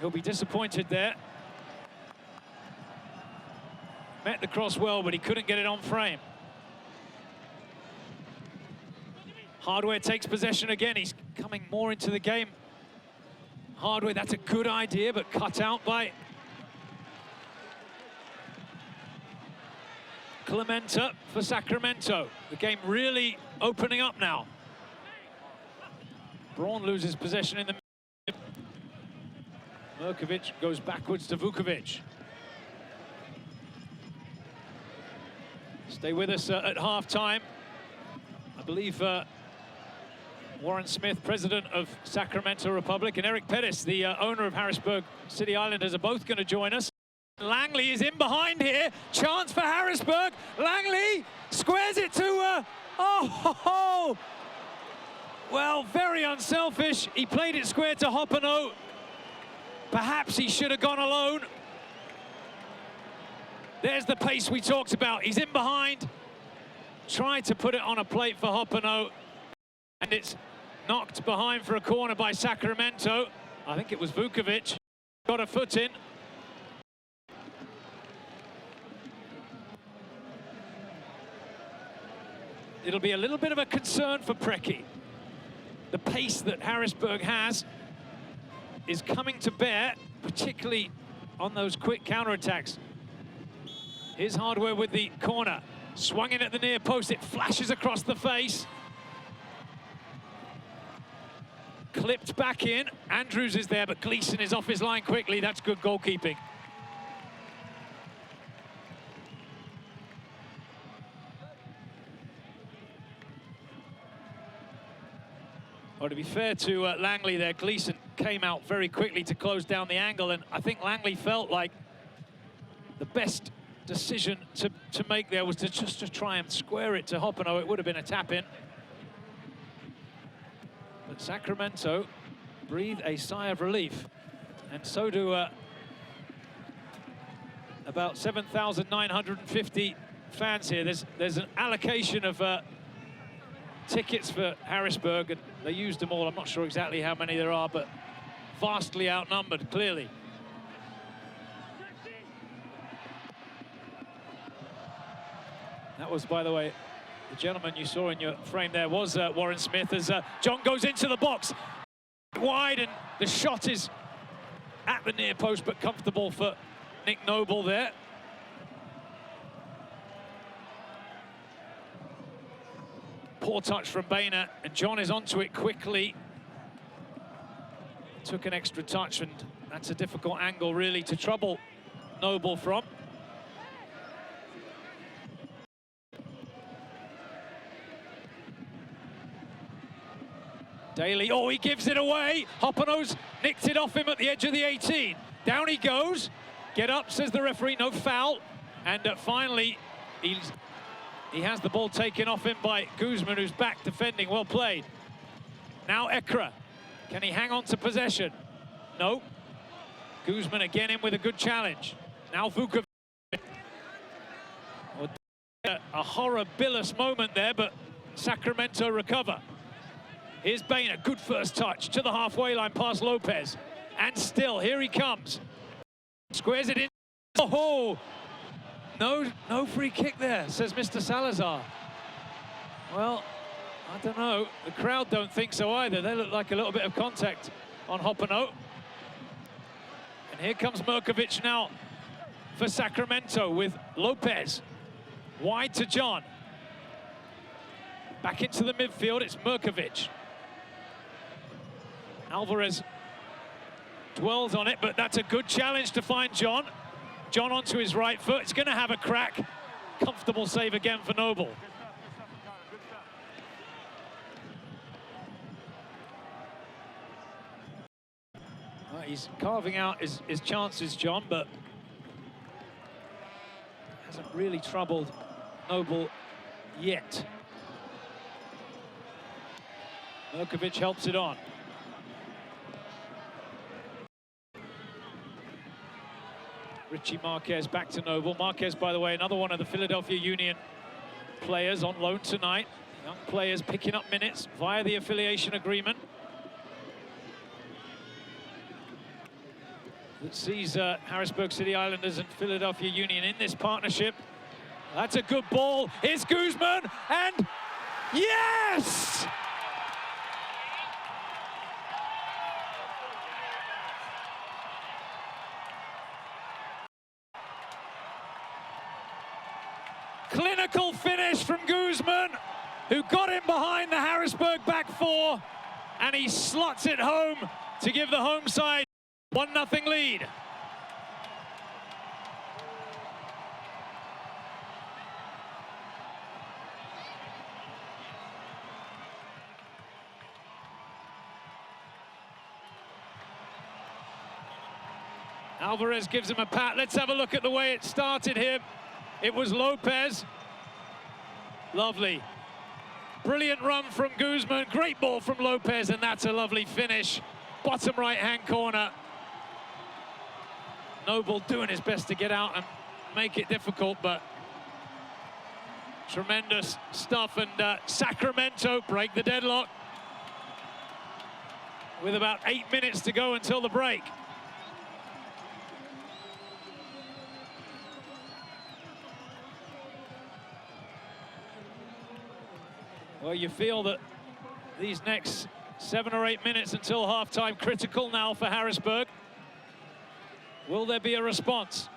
he'll be disappointed there. Met the cross well, but he couldn't get it on frame. Hardware takes possession again. He's coming more into the game. Hardware, that's a good idea, but cut out by Clementa for Sacramento. The game really opening up now. Braun loses possession in the middle. Merkovic goes backwards to Vukovic. Stay with us at half-time. I believe Warren Smith, president of Sacramento Republic, and Eric Pettis, the owner of Harrisburg City Islanders, are both going to join us. Langley is in behind here. Chance for Harrisburg. Langley squares it to... Well, very unselfish. He played it square to Hoppano. Perhaps he should have gone alone. There's the pace we talked about. He's in behind. Tried to put it on a plate for Hoppano. And it's knocked behind for a corner by Sacramento. I think it was Vukovic. Got a foot in. It'll be a little bit of a concern for Pregame. The pace that Harrisburg has is coming to bear, particularly on those quick counterattacks. Here's Hardware with the corner. Swung in at the near post, it flashes across the face. Clipped back in. Andrews is there, but Gleason is off his line quickly. That's good goalkeeping. Well, to be fair to Langley there, Gleason came out very quickly to close down the angle, and I think Langley felt like the best decision to make there was to try and square it to Hoppeno. It would have been a tap-in. But Sacramento breathe a sigh of relief, and so do about 7,950 fans here. There's an allocation of tickets for Harrisburg, and they used them all. I'm not sure exactly how many there are, but vastly outnumbered, clearly. That was, by the way, the gentleman you saw in your frame there was Warren Smith, as John goes into the box wide, and the shot is at the near post, but comfortable for Nick Noble there. Poor touch from Boehner, and John is onto it quickly. Took an extra touch, and that's a difficult angle, really, to trouble Noble from. Daly, oh, he gives it away. Hoppeno's nicked it off him at the edge of the 18. Down he goes. Get up, says the referee, no foul. And finally, he has the ball taken off him by Guzman, who's back defending. Well played. Now Ekra. Can he hang on to possession? No. Guzman again in with a good challenge. Now Vukovic. A horribilous moment there, but Sacramento recover. Here's Boehner, good first touch to the halfway line past Lopez. And still, here he comes. Squares it in. Oh, no free kick there, says Mr. Salazar. Well, I don't know. The crowd don't think so either. They look like a little bit of contact on Hoppeno. And here comes Mirkovic now for Sacramento with Lopez. Wide to John. Back into the midfield, it's Mirkovic. Alvarez dwells on it, but that's a good challenge to find John. John onto his right foot. It's going to have a crack. Comfortable save again for Noble. Well, he's carving out his chances, John, but hasn't really troubled Noble yet. Mirkovic helps it on. Richie Marquez back to Noble. Marquez, by the way, another one of the Philadelphia Union players on loan tonight. Young players picking up minutes via the affiliation agreement. That sees Harrisburg City Islanders and Philadelphia Union in this partnership. That's a good ball. Here's Guzman, and yes! Clinical finish from Guzman, who got in behind the Harrisburg back four, and he slots it home to give the home side 1-0 lead. Alvarez gives him a pat. Let's have a look at the way it started here. It was Lopez. Lovely. Brilliant run from Guzman. Great ball from Lopez, and that's a lovely finish. Bottom right-hand corner. Noble doing his best to get out and make it difficult, but tremendous stuff. And Sacramento break the deadlock. with about 8 minutes to go until the break. Well, you feel that these next 7 or 8 minutes until halftime critical now for Harrisburg. Will there be a response?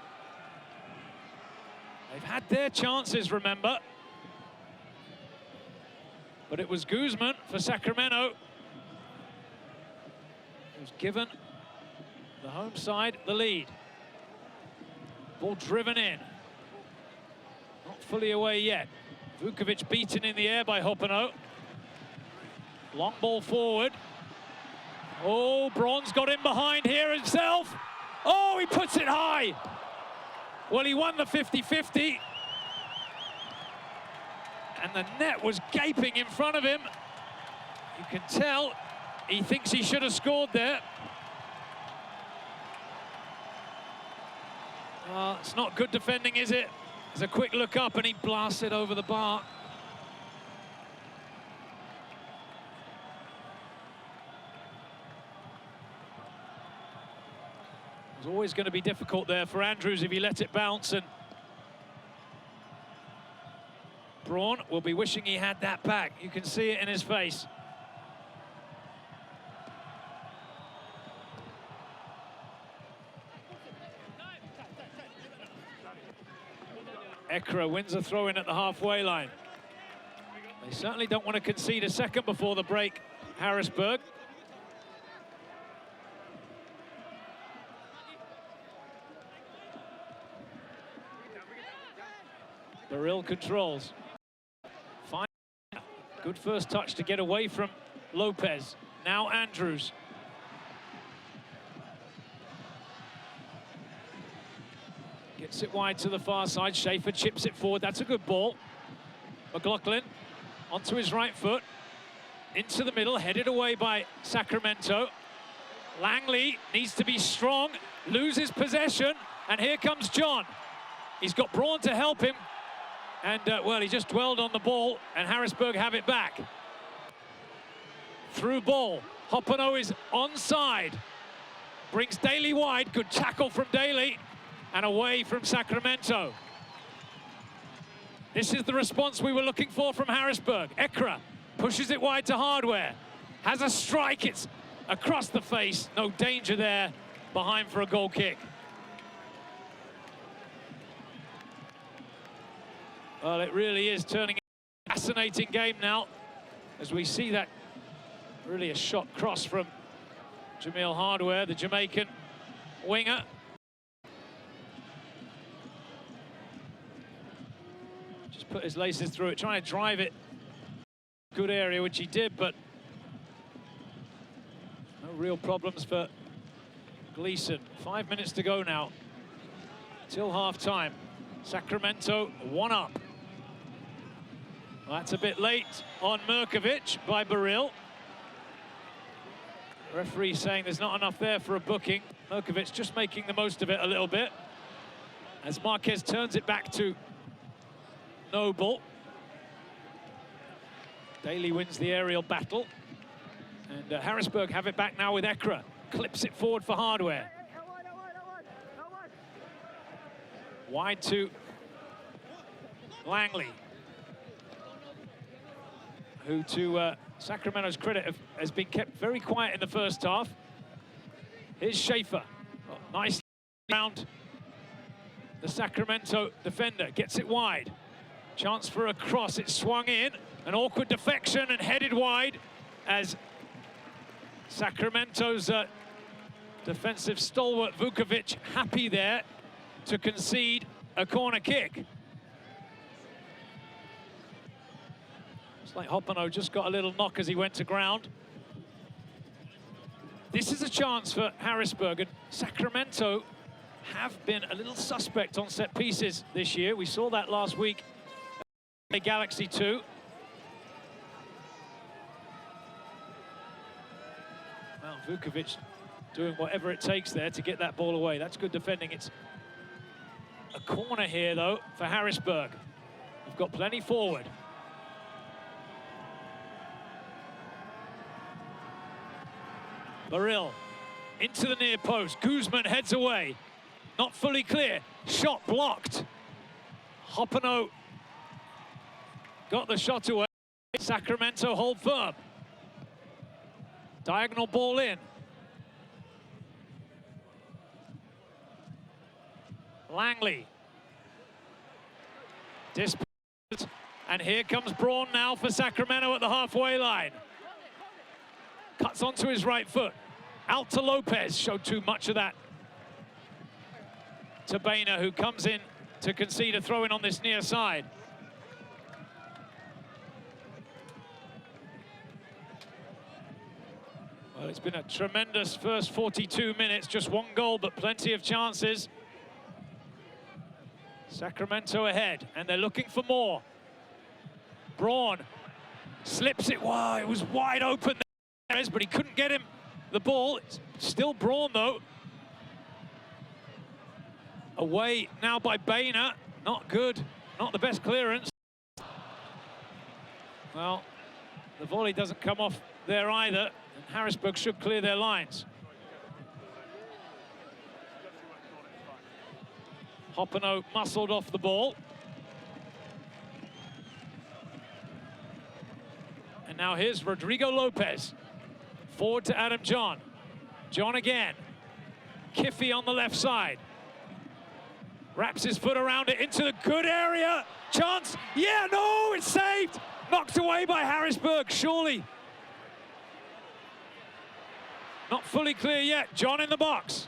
They've had their chances, remember. But it was Guzman for Sacramento who's given the home side the lead. Ball driven in. Not fully away yet. Vukovic beaten in the air by Hopano. Long ball forward. Oh, Braun's got in behind here himself. Oh, he puts it high. Well, he won the 50-50. And the net was gaping in front of him. You can tell he thinks he should have scored there. Well, it's not good defending, is it? There's a quick look up and he blasts it over the bar. It was always going to be difficult there for Andrews if he let it bounce, and Braun will be wishing he had that back. You can see it in his face. Ekra wins a throw-in at the halfway line. They certainly don't want to concede a second before the break, Harrisburg. Baril controls. Fine. Good first touch to get away from Lopez. Now Andrews. Gets it wide to the far side. Schaefer chips it forward. That's a good ball. McLaughlin onto his right foot. Into the middle, headed away by Sacramento. Langley needs to be strong, loses possession, and here comes John. He's got Braun to help him. And, well, he just dwelled on the ball, and Harrisburg have it back. Through ball. Hopano is onside. Brings Daly wide. Good tackle from Daly. And away from Sacramento. This is the response we were looking for from Harrisburg. Ekra pushes it wide to Hardware. Has a strike. It's across the face. No danger there. Behind for a goal kick. Well, it really is turning into a fascinating game now, as we see that really a shot cross from Jamil Hardware, the Jamaican winger. Just put his laces through it, trying to drive it. Good area, which he did, but no real problems for Gleason. 5 minutes to go now, till half-time. Sacramento 1 up. Well, that's a bit late on Mirkovic by Baril. Referee saying there's not enough there for a booking. Mirkovic just making the most of it a little bit. As Marquez turns it back to Noble. Daly wins the aerial battle. And Harrisburg have it back now with Ekra. Clips it forward for Hardware. Wide to Langley, who, to Sacramento's credit, has been kept very quiet in the first half. Here's Schaefer. Oh, nice round. The Sacramento defender gets it wide. Chance for a cross. It's swung in. An awkward defection and headed wide as Sacramento's defensive stalwart Vukovic happy there to concede a corner kick. It's like Hopano just got a little knock as he went to ground. This is a chance for Harrisburg, and Sacramento have been a little suspect on set pieces this year. We saw that last week at Galaxy 2. Well, Vukovic doing whatever it takes there to get that ball away. That's good defending. It's a corner here, though, for Harrisburg. We've got plenty forward. Baril into the near post. Guzman heads away. Not fully clear. Shot blocked. Hoppano got the shot away. Sacramento hold firm. Diagonal ball in. Langley. Disposed. And here comes Braun now for Sacramento at the halfway line. Cuts onto his right foot. Out to Lopez. Showed too much of that to Boehner, who comes in to concede a throw-in on this near side. Well, it's been a tremendous first 42 minutes. Just one goal, but plenty of chances. Sacramento ahead, and they're looking for more. Braun slips it. Wow, it was wide open there, but he couldn't get him the ball. It's still Braun, though. Away now by Boehner. Not good. Not the best clearance. Well, the volley doesn't come off there either. And Harrisburg should clear their lines. Hoppano muscled off the ball. And now here's Rodrigo Lopez. Forward to Adam John. John again. Kiffy on the left side. Wraps his foot around it into the good area. Chance. Yeah, no, it's saved. Knocked away by Harrisburg, surely. Not fully clear yet. John in the box.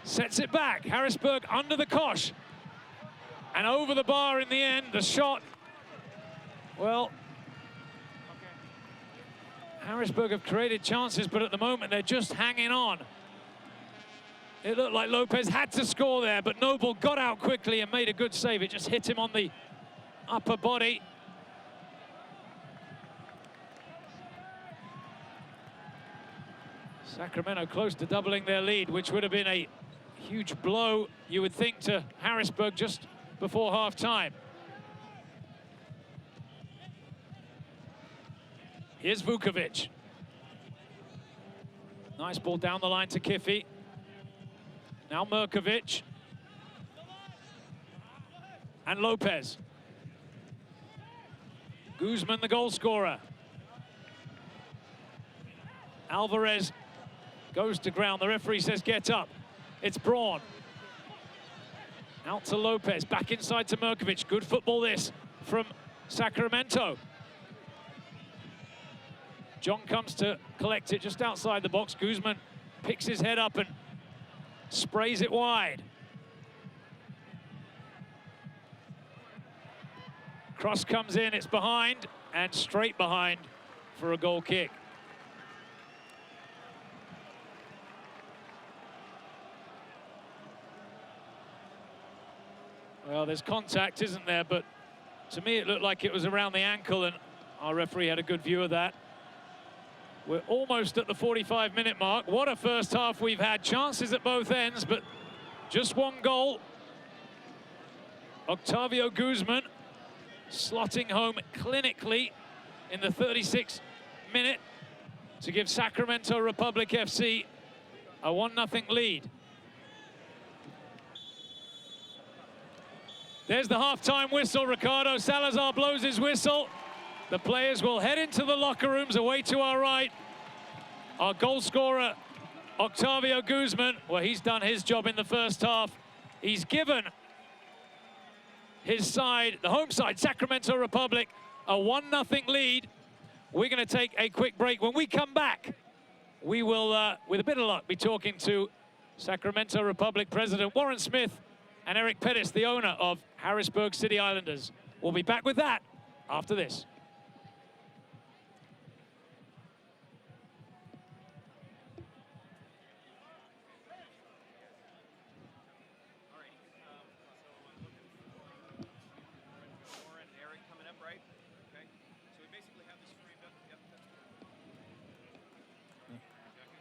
Sets it back. Harrisburg under the cosh. And over the bar in the end. The shot. Well, Harrisburg have created chances, but at the moment they're just hanging on. It looked like Lopez had to score there, but Noble got out quickly and made a good save. It just hit him on the upper body. Sacramento close to doubling their lead, which would have been a huge blow, you would think, to Harrisburg just before half-time. Here's Vukovic. Nice ball down the line to Kiffy. Now Mirkovic. And Lopez. Guzman, the goal scorer. Alvarez goes to ground. The referee says get up. It's Braun. Out to Lopez. Back inside to Mirkovic. Good football this from Sacramento. John comes to collect it just outside the box. Guzman picks his head up and sprays it wide. Cross comes in, it's behind, and straight behind for a goal kick. Well, there's contact, isn't there? But to me, it looked like it was around the ankle, and our referee had a good view of that. We're almost at the 45-minute mark. What a first half we've had. Chances at both ends, but just one goal. Octavio Guzman slotting home clinically in the 36th minute to give Sacramento Republic FC a 1-0 lead. There's the half-time whistle. Ricardo Salazar blows his whistle. The players will head into the locker rooms away to our right. Our goal scorer, Octavio Guzman, well, he's done his job in the first half. He's given his side, the home side, Sacramento Republic, a 1-0 lead. We're going to take a quick break. When we come back, we will, with a bit of luck, be talking to Sacramento Republic President Warren Smith and Eric Pettis, the owner of Harrisburg City Islanders. We'll be back with that after this.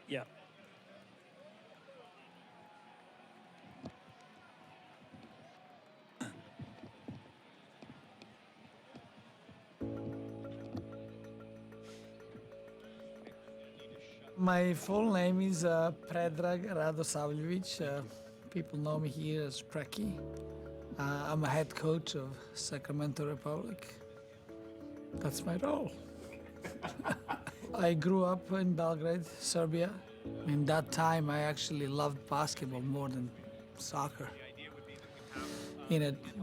Yeah. My full name is Predrag Radosavljevic. People know me here as Preki. I'm a head coach of Sacramento Republic. That's my role. I grew up in Belgrade, Serbia. In that time, I actually loved basketball more than soccer.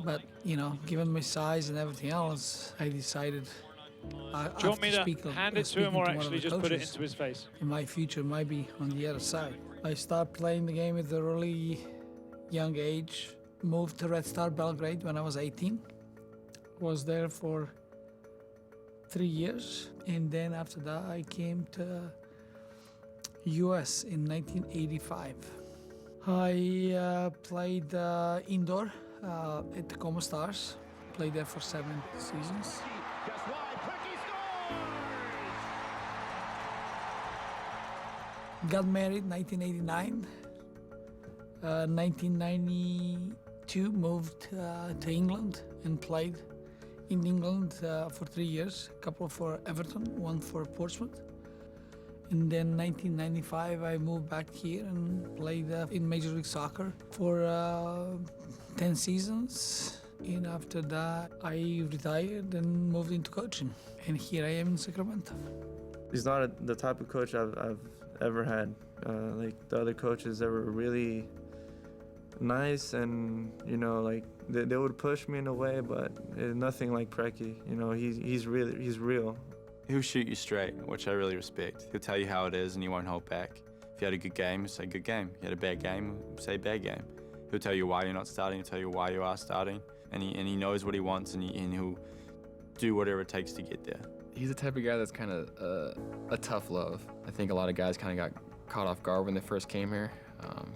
But you know, given my size and everything else, I decided. Do you want me to hand it to him or actually just put it into his face? My future might be on the other side. I started playing the game at a really young age. Moved to Red Star Belgrade when I was 18. Was there for 3 years. And then after that, I came to US in 1985. I played indoor at Tacoma Stars. Played there for 7 seasons. Got married in 1989. 1992 moved to England and played in England for 3 years. A couple for Everton, one for Portsmouth. And then 1995 I moved back here and played in Major League Soccer for 10 seasons. And after that I retired and moved into coaching. And here I am in Sacramento. He's not the type of coach I've ever had. Like the other coaches that were really nice and, you know, like they would push me in a way, but nothing like Preki. You know, he's real. He'll shoot you straight, which I really respect. He'll tell you how it is and he won't hold back. If you had a good game, say good game. If you had a bad game, say bad game. He'll tell you why you're not starting, he'll tell you why you are starting, and he knows what he wants and he'll do whatever it takes to get there. He's the type of guy that's kind of a tough love. I think a lot of guys kind of got caught off guard when they first came here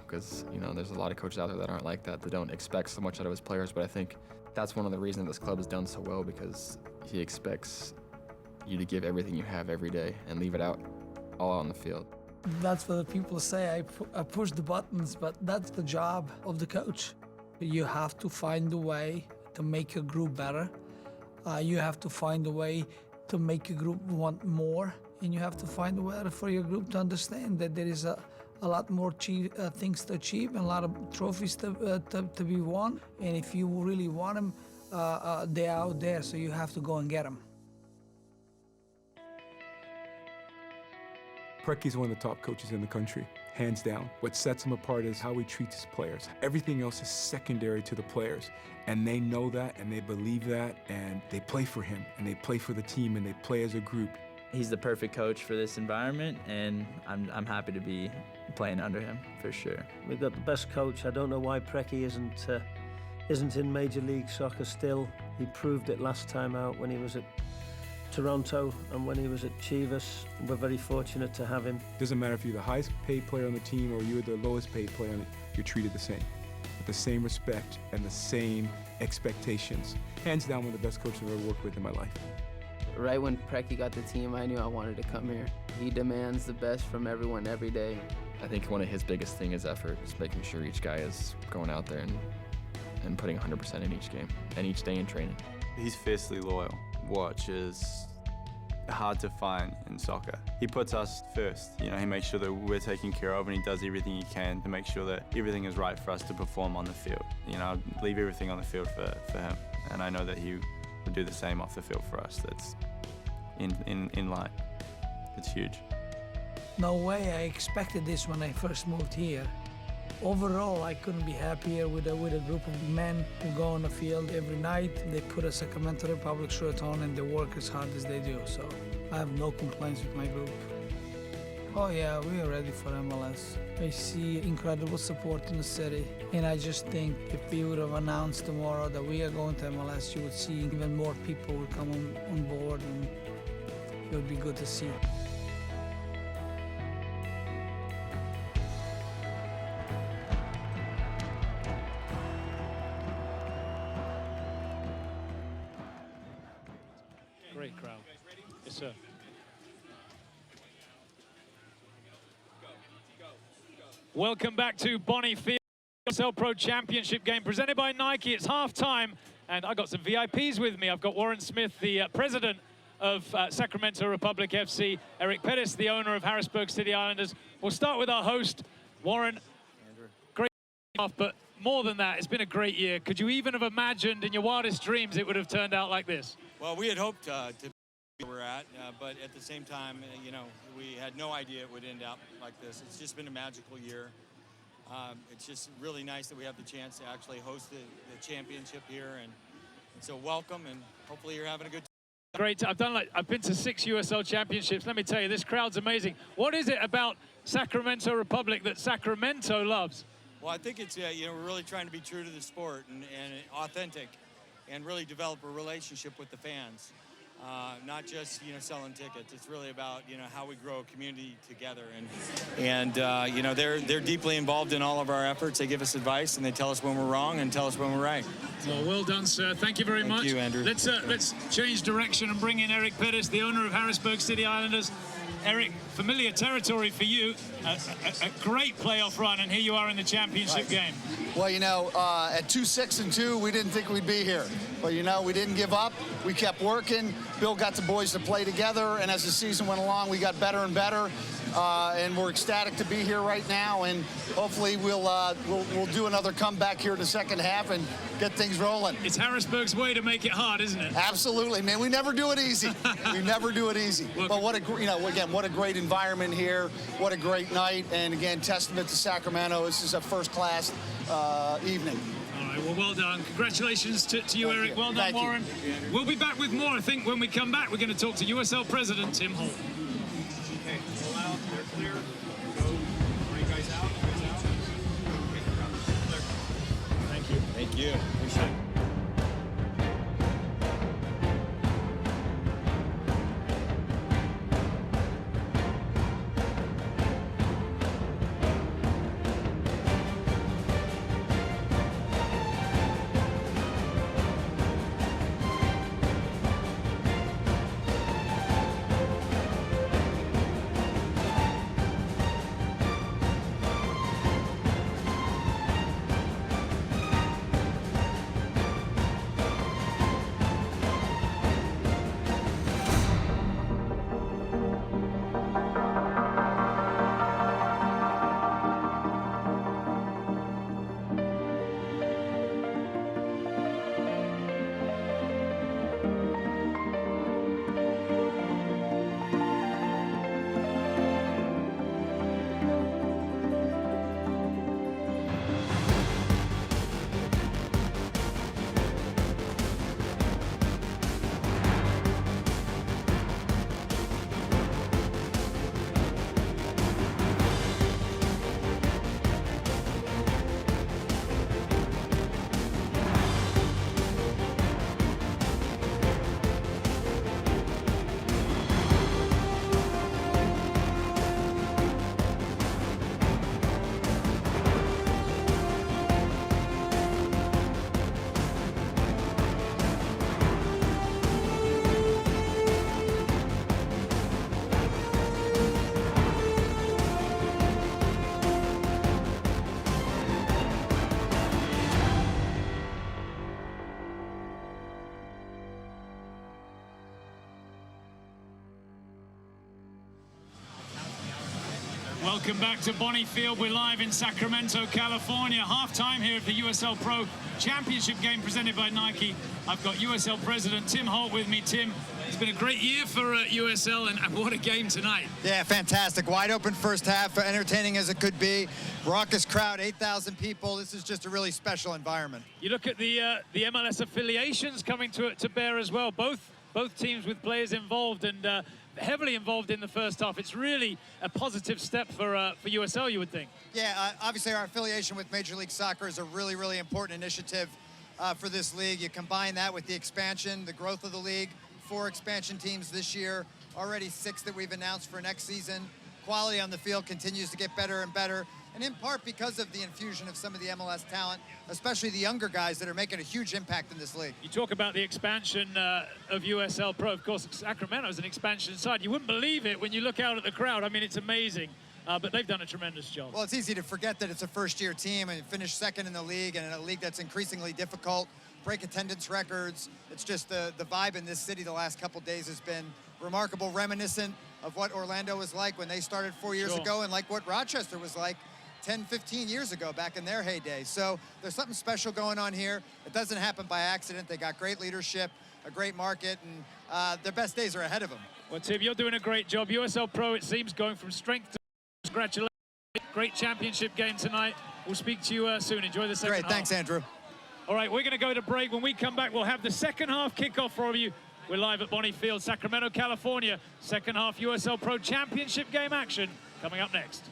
because, you know, there's a lot of coaches out there that aren't like that, that don't expect so much out of his players, but I think that's one of the reasons this club has done so well, because he expects you to give everything you have every day and leave it out all out on the field. That's what the people say, I push the buttons, but that's the job of the coach. You have to find a way to make your group better. You have to find a way to make your group want more, and you have to find a way for your group to understand that there is a lot more things to achieve and a lot of trophies to be won. And if you really want them, they're out there, so you have to go and get them. Preki's one of the top coaches in the country, hands down. What sets him apart is how he treats his players. Everything else is secondary to the players, and they know that, and they believe that, and they play for him, and they play for the team, and they play as a group. He's the perfect coach for this environment, and I'm happy to be playing under him, for sure. We've got the best coach. I don't know why Preki isn't in Major League Soccer still. He proved it last time out when he was at Toronto and when he was at Chivas. We're very fortunate to have him. Doesn't matter if you're the highest paid player on the team or you're the lowest paid player on it, you're treated the same, with the same respect and the same expectations. Hands down, one of the best coaches I've ever worked with in my life. Right when Preki got the team, I knew I wanted to come here. He demands the best from everyone every day. I think one of his biggest thing is effort, just making sure each guy is going out there and putting 100% in each game and each day in training. He's fiercely loyal, which is hard to find in soccer. He puts us first. You know, he makes sure that we're taken care of, and he does everything he can to make sure that everything is right for us to perform on the field. You know, leave everything on the field for him, and I know that he would do the same off the field for us. That's in line. It's huge. No way I expected this when I first moved here. Overall, I couldn't be happier with a group of men who go on the field every night. They put a Sacramento Republic shirt on and they work as hard as they do. So I have no complaints with my group. Oh yeah, we are ready for MLS. I see incredible support in the city. And I just think if we would have announced tomorrow that we are going to MLS, you would see even more people would come on board, and it would be good to see. Great crowd. Yes, sir. Welcome back to Bonney Field, USL PRO Championship Game presented by Nike. It's half-time, and I got some VIPs with me. I've got Warren Smith, the president of Sacramento Republic FC, Eric Pettis, the owner of Harrisburg City Islanders. We'll start with our host, Warren. Great off, but more than that, it's been a great year. Could you even have imagined in your wildest dreams it would have turned out like this? Well, we had hoped to be where we're at, but at the same time, you know, we had no idea it would end up like this. It's just been a magical year. It's just really nice that we have the chance to actually host the championship here, and so welcome, and hopefully you're having a good time. Great. I've been to 6 USL championships. Let me tell you, this crowd's amazing. What is it about Sacramento Republic that Sacramento loves? Well, I think it's, you know, we're really trying to be true to the sport and authentic, and really develop a relationship with the fans. Not just, you know, selling tickets. It's really about, you know, how we grow a community together. And you know, they're deeply involved in all of our efforts. They give us advice, and they tell us when we're wrong and tell us when we're right. Well done, sir. Thank you very much. Thank you, Andrew. Let's change direction and bring in Eric Pettis, the owner of Harrisburg City Islanders. Eric, familiar territory for you, a great playoff run, and here you are in the championship game. Well, you know, at 2-6-2, we didn't think we'd be here. But, you know, we didn't give up. We kept working. Bill got the boys to play together, and as the season went along, we got better and better. And we're ecstatic to be here right now, and hopefully we'll do another comeback here in the second half and get things rolling. It's Harrisburg's way to make it hard, isn't it? Absolutely, man. We never do it easy. We never do it easy. But what a, you know, again, what a great environment here. What a great night, and again, testament to Sacramento. This is a first-class evening. All right, well done. Congratulations to you, Eric. Well done, Warren. We'll be back with more. I think when we come back, we're going to talk to USL President Tim Holt. Okay, roll out. They're clear. Go. Are you guys out? Thank you. Thank you. Appreciate it. Welcome back to Bonney Field. We're live in Sacramento, California. Half-time here of the USL PRO Championship Game presented by Nike. I've got USL President Tim Holt with me. Tim, it's been a great year for USL, and what a game tonight. Yeah, fantastic. Wide open first half, entertaining as it could be. Raucous crowd, 8,000 people. This is just a really special environment. You look at the MLS affiliations coming to bear as well. Both teams with players involved and heavily involved in the first half. It's really a positive step for USL, you would think. Yeah, obviously our affiliation with Major League Soccer is a really, really important initiative for this league. You combine that with the expansion, the growth of the league, 4 expansion teams this year, already 6 that we've announced for next season. Quality on the field continues to get better and better, and in part because of the infusion of some of the MLS talent, especially the younger guys that are making a huge impact in this league. You talk about the expansion of USL Pro. Of course, Sacramento is an expansion side. You wouldn't believe it when you look out at the crowd. I mean, it's amazing. But they've done a tremendous job. Well, it's easy to forget that it's a first-year team and finish second in the league, and in a league that's increasingly difficult break attendance records. It's just the vibe in this city the last couple days has been remarkable, reminiscent of what Orlando was like when they started 4 years ago, and like what Rochester was like 10, 15 years ago back in their heyday. So there's something special going on here. It doesn't happen by accident. They got great leadership, a great market, and their best days are ahead of them. Well, Tim, you're doing a great job. USL Pro, it seems, going from strength to congratulations. Great championship game tonight. We'll speak to you soon. Enjoy the second half. Great, thanks, Andrew. All right, we're going to go to break. When we come back, we'll have the second half kickoff for you. We're live at Bonney Field, Sacramento, California. Second half USL Pro Championship Game action coming up next.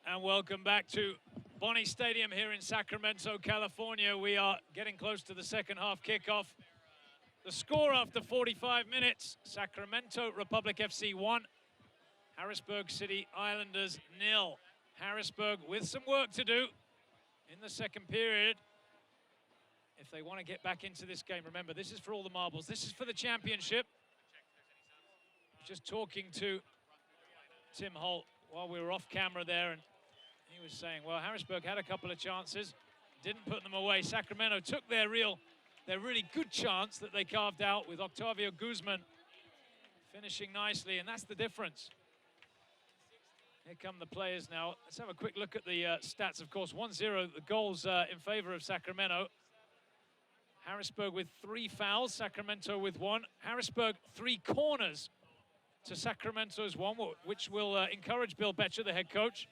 And welcome back to Bonney Stadium here in Sacramento, California. We are getting close to the second half kickoff. The score after 45 minutes, Sacramento Republic FC 1, Harrisburg City Islanders 0. Harrisburg with some work to do in the second period if they want to get back into this game. Remember, this is for all the marbles. This is for the championship. Just talking to Tim Holt while we were off camera there, and he was saying, well, Harrisburg had a couple of chances, didn't put them away. Sacramento took their really good chance that they carved out with Octavio Guzman finishing nicely, and that's the difference. Here come the players now. Let's have a quick look at the stats. Of course, 1-0, the goals in favor of Sacramento. Harrisburg with 3 fouls, Sacramento with 1. Harrisburg 3 corners to Sacramento's 1, which will encourage Bill Betcher, the head coach.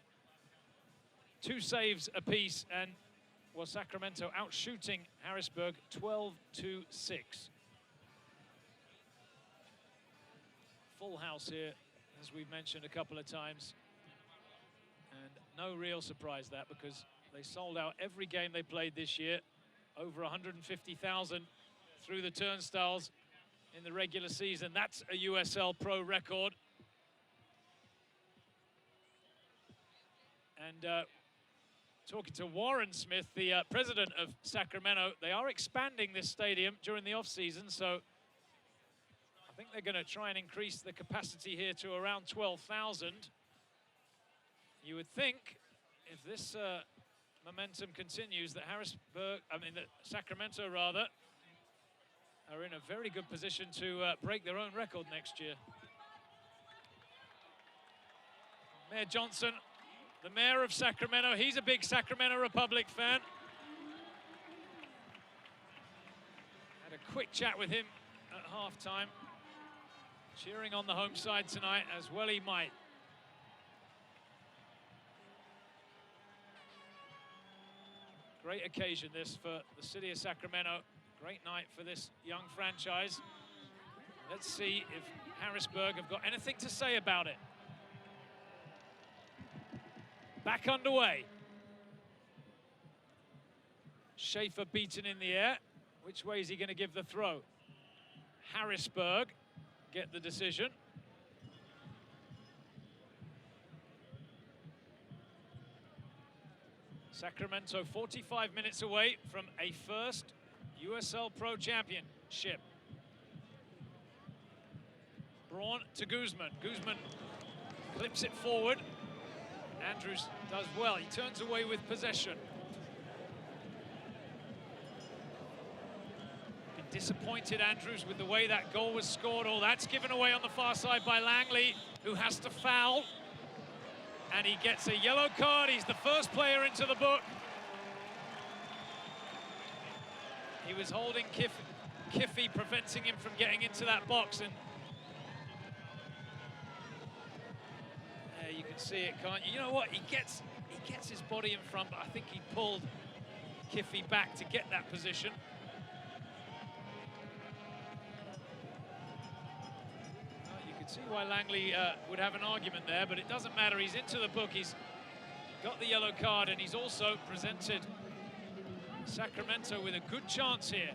2 saves apiece, and well, Sacramento out shooting Harrisburg 12-6. Full house here, as we've mentioned a couple of times. And no real surprise that, because they sold out every game they played this year. Over 150,000 through the turnstiles in the regular season. That's a USL Pro record. And talking to Warren Smith, the president of Sacramento, they are expanding this stadium during the off-season, so I think they're going to try and increase the capacity here to around 12,000. You would think, if this momentum continues, that Sacramento rather, are in a very good position to break their own record next year. Mayor Johnson, the mayor of Sacramento, he's a big Sacramento Republic fan. Had a quick chat with him at halftime. Cheering on the home side tonight, as well he might. Great occasion this for the city of Sacramento. Great night for this young franchise. Let's see if Harrisburg have got anything to say about it. Back underway. Schaefer beaten in the air. Which way is he going to give the throw? Harrisburg get the decision. Sacramento 45 minutes away from a first USL PRO Championship. Braun to Guzman. Guzman clips it forward. Andrews does well. He turns away with possession. Been disappointed, Andrews, with the way that goal was scored. All that's given away on the far side by Langley, who has to foul. And he gets a yellow card. He's the first player into the book. He was holding Kiffy, preventing him from getting into that box. And you can see it, can't you? You know what? He gets his body in front, but I think he pulled Kiffy back to get that position. You can see why Langley would have an argument there, but it doesn't matter. He's into the book. He's got the yellow card, and he's also presented Sacramento with a good chance here.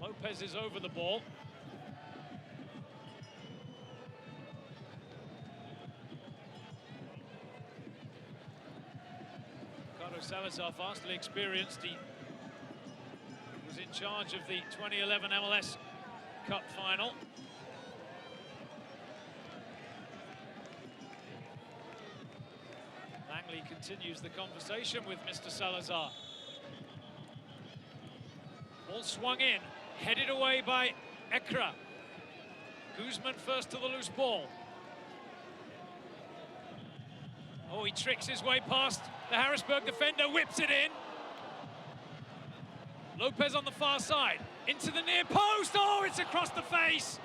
Lopez is over the ball. Ricardo Salazar, vastly experienced. He was in charge of the 2011 MLS Cup final. Langley continues the conversation with Mr. Salazar. Ball swung in, headed away by Ekra. Guzman first to the loose ball. Oh, he tricks his way past the Harrisburg defender, whips it in. Lopez on the far side, into the near post. Oh, it's across the face.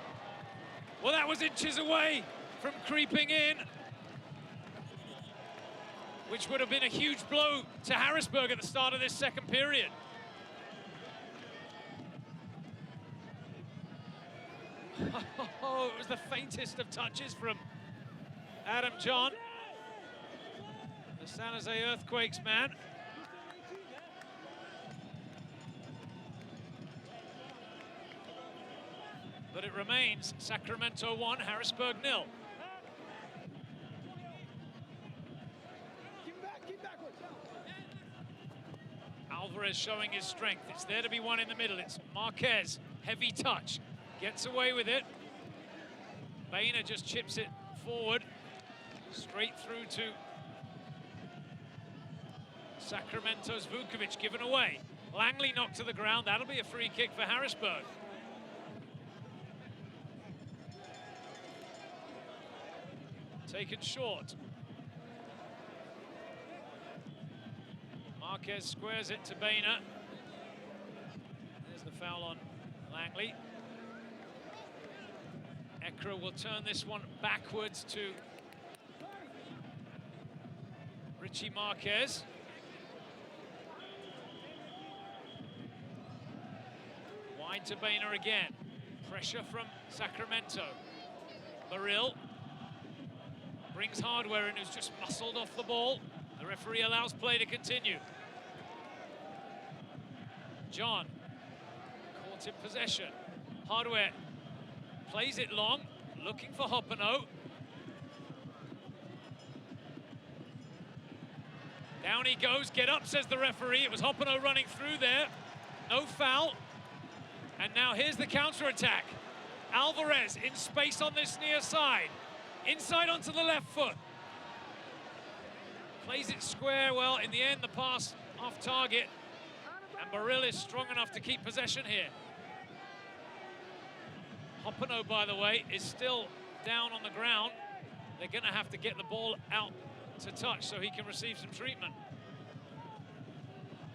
Well, that was inches away from creeping in, which would have been a huge blow to Harrisburg at the start of this second period. Oh, it was the faintest of touches from Adam John, the San Jose Earthquakes man. But it remains Sacramento 1, Harrisburg 0. Alvarez showing his strength. It's there to be one in the middle. It's Marquez, heavy touch, gets away with it. Bainer just chips it forward, straight through to Sacramento's Vukovic, given away. Langley knocked to the ground. That'll be a free kick for Harrisburg. Taken short. Marquez squares it to Bainer. There's the foul on Langley. Ekra will turn this one backwards to Richie Marquez. Wide to Bainer again. Pressure from Sacramento. Baril brings Hardware in, who's just muscled off the ball. The referee allows play to continue. John, caught in possession. Hardware plays it long, looking for Hoppano. Down he goes, get up, says the referee. It was Hoppano running through there. No foul. And now here's the counter-attack. Alvarez in space on this near side. Inside onto the left foot. Plays it square. Well, in the end, the pass off target. And And Baril is strong enough to keep possession here. Hoppano, by the way, is still down on the ground. They're going to have to get the ball out to touch so he can receive some treatment.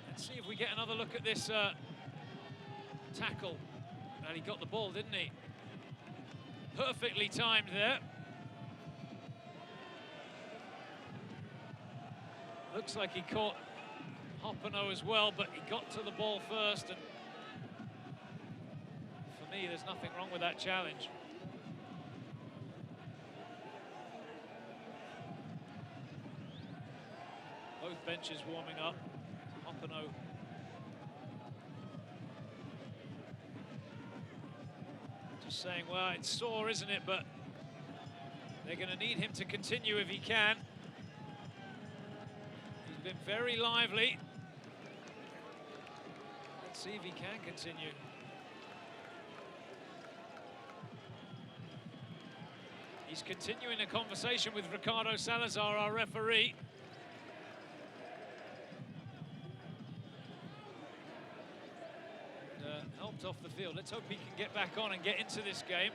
Let's see if we get another look at this tackle. And he got the ball, didn't he? Perfectly timed there. Looks like he caught Hoppano as well, but he got to the ball first. And for me, there's nothing wrong with that challenge. Both benches warming up. Hoppano just saying, well, it's sore, isn't it? But they're going to need him to continue if he can. He's been very lively. Let's see if he can continue. He's continuing a conversation with Ricardo Salazar, our referee. Helped off the field. Let's hope he can get back on and get into this game.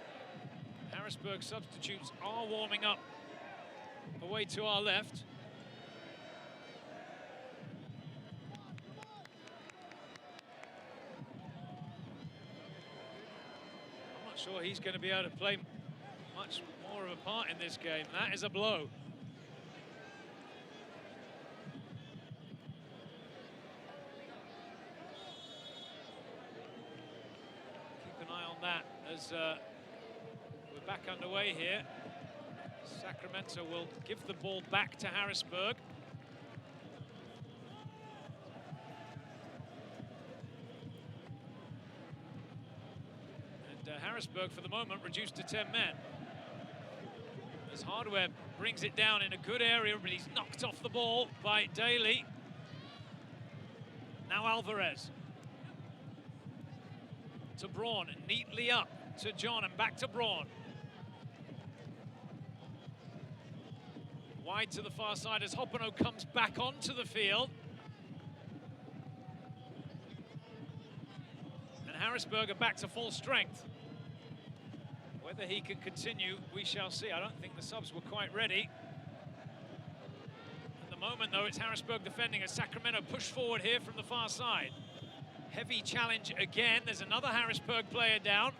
Harrisburg substitutes are warming up away to our left. I'm not sure he's going to be able to play much more of a part in this game. That is a blow. As we're back underway here, Sacramento will give the ball back to Harrisburg. And Harrisburg, for the moment, reduced to 10 men. As Hardware brings it down in a good area, but he's knocked off the ball by Daly. Now Alvarez. To Braun, neatly up to John and back to Braun. Wide to the far side as Hoppano comes back onto the field. And Harrisburg are back to full strength. Whether he can continue, we shall see. I don't think the subs were quite ready. At the moment, though, it's Harrisburg defending as Sacramento push forward here from the far side. Heavy challenge again. There's another Harrisburg player down.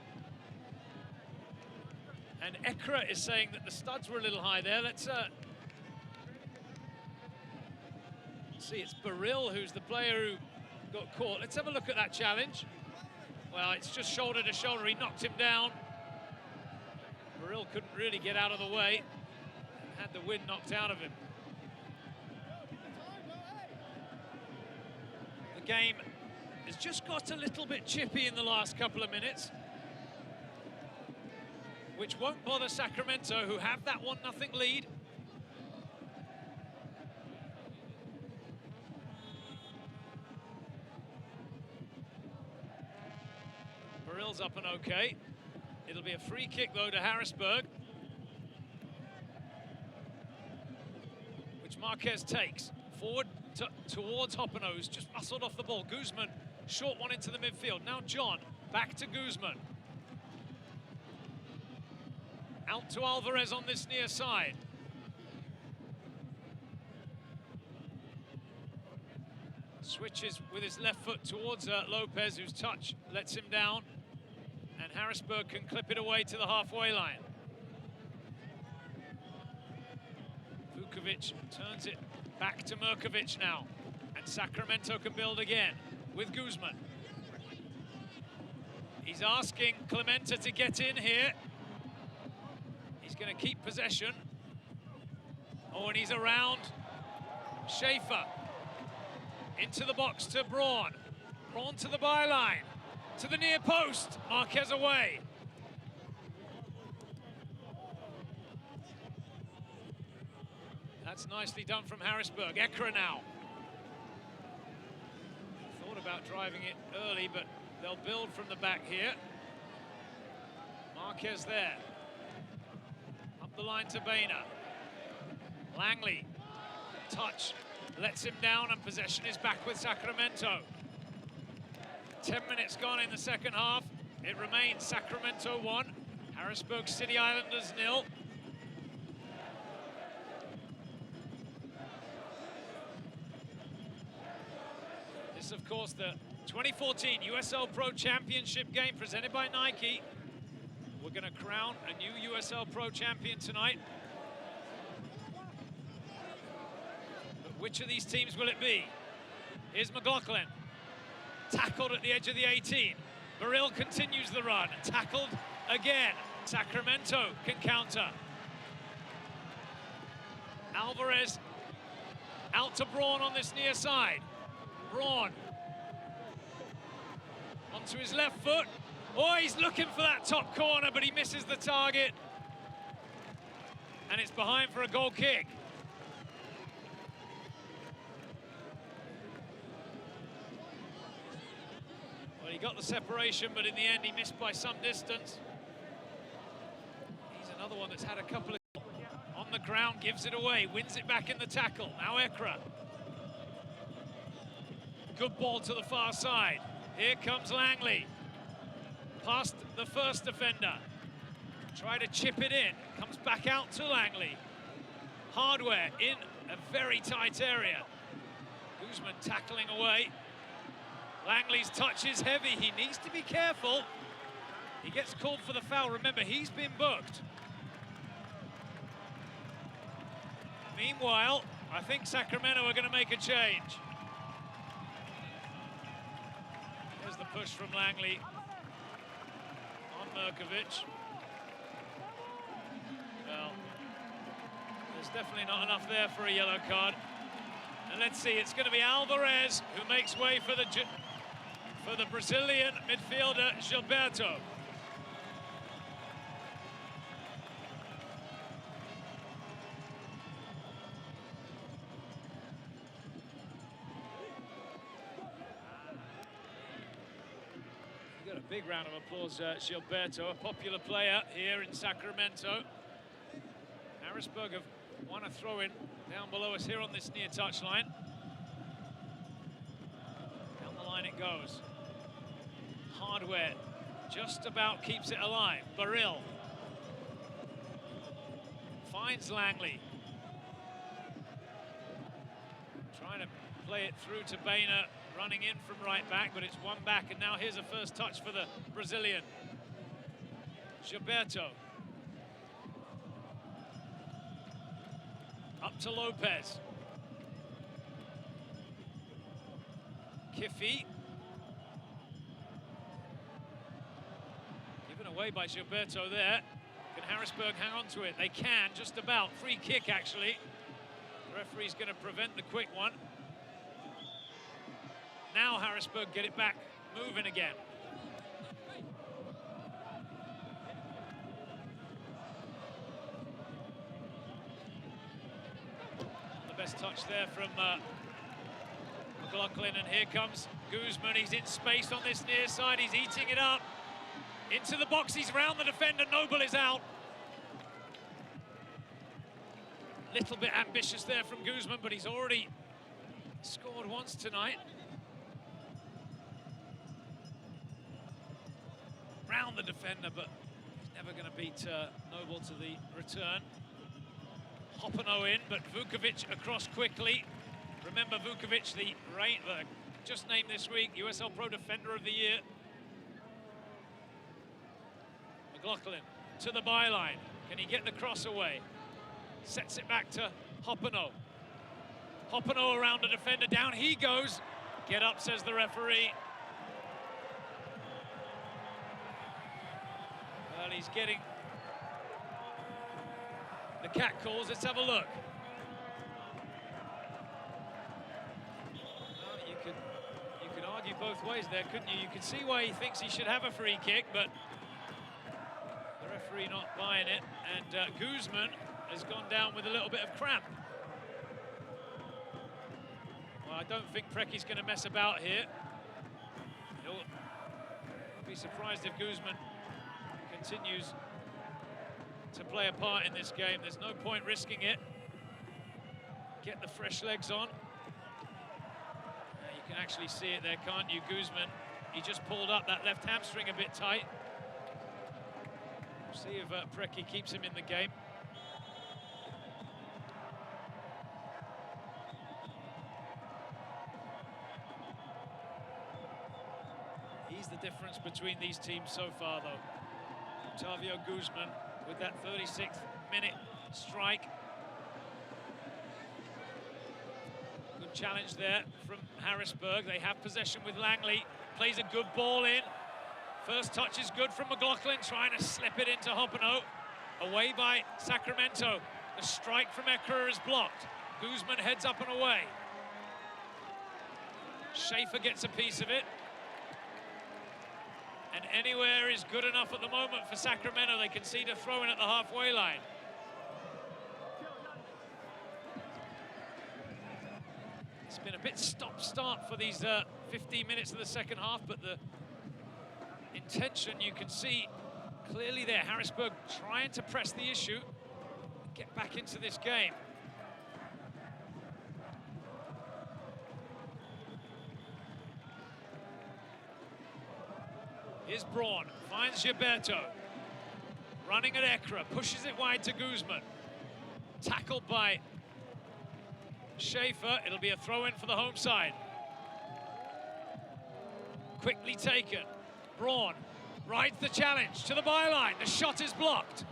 And Ekra is saying that the studs were a little high there. Let's see, it's Baril who's the player who got caught. Let's have a look at that challenge. Well, it's just shoulder to shoulder. He knocked him down. Baril couldn't really get out of the way and had the wind knocked out of him. The game has just got a little bit chippy in the last couple of minutes, which won't bother Sacramento, who have that 1-0 lead. Baril's up and okay. It'll be a free kick, though, to Harrisburg, which Marquez takes. Forward towards Hoppano, who's just muscled off the ball. Guzman, short one into the midfield. Now John, back to Guzman. Out to Alvarez on this near side. Switches with his left foot towards Lopez, whose touch lets him down. And Harrisburg can clip it away to the halfway line. Vukovic turns it back to Mirkovic now. And Sacramento can build again with Guzman. He's asking Clemente to get in here. He's going to keep possession. Oh, and he's around Schaefer. Into the box to Braun. Braun to the byline. To the near post. Marquez away. That's nicely done from Harrisburg. Ekra now. Thought about driving it early, but they'll build from the back here. Marquez there. Up the line to Boehner. Langley. Touch. Lets him down, and possession is back with Sacramento. 10 minutes gone in the second half. It remains Sacramento 1, Harrisburg City Islanders 0. This, of course, the 2014 USL PRO Championship Game presented by Nike. We're going to crown a new USL PRO champion tonight. But which of these teams will it be? Here's McLaughlin. Tackled at the edge of the 18. Burrill continues the run. Tackled again. Sacramento can counter. Alvarez out to Braun on this near side. Braun onto his left foot. Oh, he's looking for that top corner, but he misses the target. And it's behind for a goal kick. Well, he got the separation, but in the end he missed by some distance. He's another one that's had a couple of on the ground, gives it away, wins it back in the tackle. Now Ekra. Good ball to the far side. Here comes Langley. Past the first defender. Try to chip it in. Comes back out to Langley. Hardware in a very tight area. Guzman tackling away. Langley's touch is heavy. He needs to be careful. He gets called for the foul. Remember, he's been booked. Meanwhile, I think Sacramento are going to make a change. There's the push from Langley on Mirkovic. Well, there's definitely not enough there for a yellow card. And let's see, it's going to be Alvarez who makes way for the Brazilian midfielder Gilberto. Got a big round of applause, Gilberto, a popular player here in Sacramento. Harrisburg have won a throw-in down below us here on this near touchline. Down the line it goes. Hardware just about keeps it alive. Burrill finds Langley. Trying to play it through to Boehner, running in from right back, but it's one back, and now here's a first touch for the Brazilian. Gilberto. Up to Lopez. Kiffy. Given away by Gilberto there. Can Harrisburg hang on to it? They can, just about. Free kick, actually. The referee's going to prevent the quick one. Now Harrisburg get it back, moving again. The best touch there from McLaughlin, and here comes Guzman. He's in space on this near side. He's eating it up. Into the box, he's round the defender. Noble is out. Little bit ambitious there from Guzman, but he's already scored once tonight. Round the defender, but he's never going to beat Noble to the return. Hoppano in, but Vukovic across quickly. Remember Vukovic, the just named this week USL Pro Defender of the Year. McLaughlin to the byline. Can he get the cross away? Sets it back to Hoppano. Hoppano around the defender. Down he goes. Get up, says the referee. Well, he's getting the cat calls. Let's have a look. Well, you could argue both ways there, couldn't you? You could see why he thinks he should have a free kick, but the referee not buying it. And Guzman has gone down with a little bit of cramp. Well, I don't think Precky's going to mess about here. He'll be surprised if Guzman continues to play a part in this game. There's no point risking it. Get the fresh legs on. You can actually see it there, can't you? Guzman He just pulled up that left hamstring a bit tight. See if Pregame keeps him in the game. He's the difference between these teams so far, though. Octavio Guzman with that 36th minute strike. Good challenge there from Harrisburg. They have possession with Langley. Plays a good ball in. First touch is good from McLaughlin, trying to slip it into Hoppenot. Away by Sacramento. The strike from Ekra is blocked. Guzman heads up and away. Schaefer gets a piece of it. And anywhere is good enough at the moment for Sacramento. They concede a throw-in at the halfway line. It's been a bit stop-start for these 15 minutes of the second half, but the intention you can see clearly there. Harrisburg trying to press the issue, get back into this game. Here's Braun, finds Gilberto. Running at Ekra, pushes it wide to Guzman. Tackled by Schaefer, it'll be a throw-in for the home side. Quickly taken, Braun rides the challenge to the byline. The shot is blocked.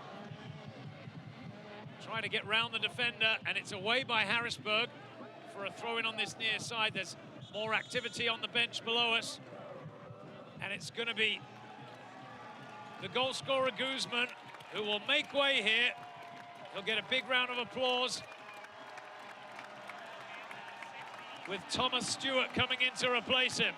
Trying to get round the defender, and it's away by Harrisburg for a throw-in on this near side. There's more activity on the bench below us. And it's going to be the goal scorer, Guzman, who will make way here. He'll get a big round of applause with Thomas Stewart coming in to replace him.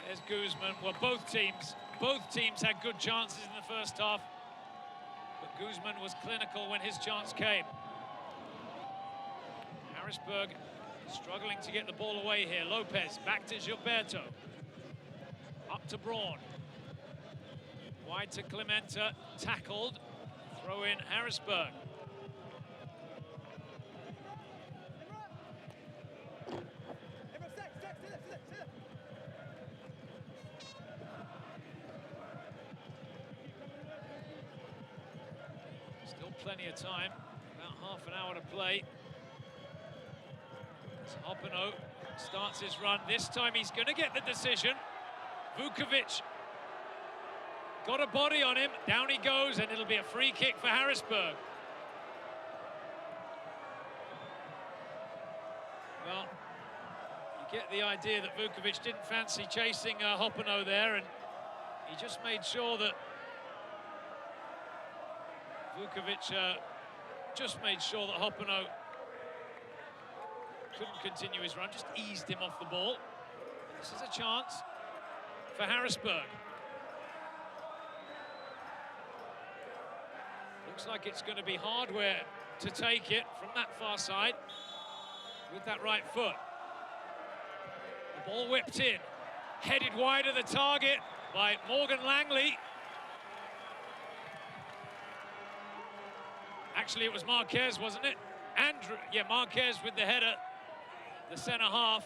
There's Guzman. Well, both teams had good chances in the first half. But Guzman was clinical when his chance came. Harrisburg struggling to get the ball away here. Lopez back to Gilberto. Up to Braun. Wide to Clementa. Tackled. Throw in Harrisburg. Plenty of time, about half an hour to play. As Hoppenot starts his run. This time he's going to get the decision. Vukovic got a body on him. Down he goes, and it'll be a free kick for Harrisburg. Well, you get the idea that Vukovic didn't fancy chasing Hoppenot there, and he just made sure that Vukovic just made sure that Hoppenot couldn't continue his run, just eased him off the ball. This is a chance for Harrisburg. Looks like it's going to be Hardware to take it from that far side with that right foot. The ball whipped in, headed wide of the target by Morgan Langley. Actually, it was Marquez, wasn't it? Andrew, yeah, Marquez with the header, the center half.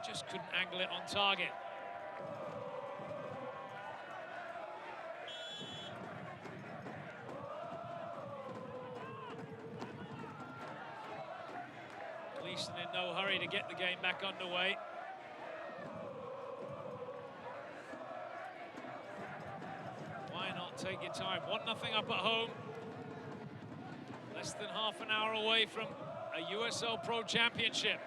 Just couldn't angle it on target. Gleason in no hurry to get the game back underway. Why not take your time? 1-0 up at home. Less than half an hour away from a USL PRO Championship.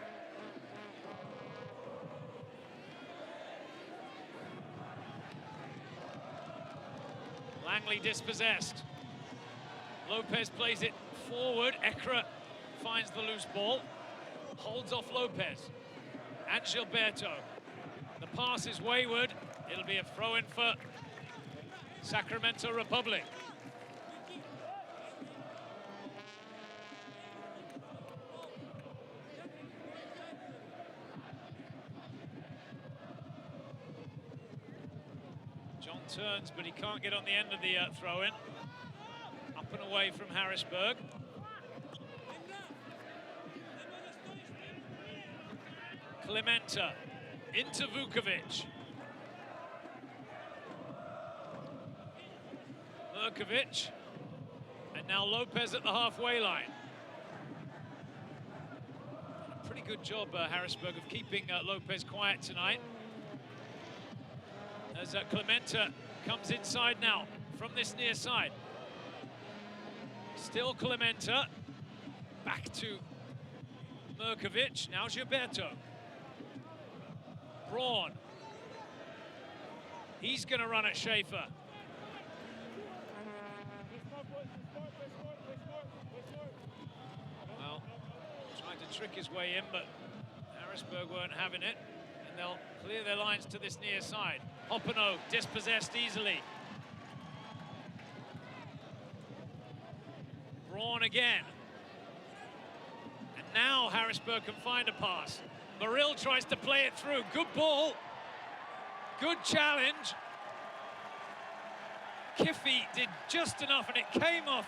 Langley dispossessed. Lopez plays it forward. Ekra finds the loose ball. Holds off Lopez. And Gilberto. The pass is wayward. It'll be a throw-in for Sacramento Republic. John turns, but he can't get on the end of the throw-in. Up and away from Harrisburg. Clementa into Vukovic. Murkovic. And now Lopez at the halfway line. A pretty good job, Harrisburg, of keeping Lopez quiet tonight. As Clementa comes inside now from this near side. Still Clementa. Back to Murkovic. Now Gilberto. Braun. He's going to run at Schaefer. Well, trying to trick his way in, but Harrisburg weren't having it. And they'll clear their lines to this near side. Hoppano dispossessed easily. Braun again. And now Harrisburg can find a pass. Morrill tries to play it through. Good ball. Good challenge. Kiffey did just enough, and it came off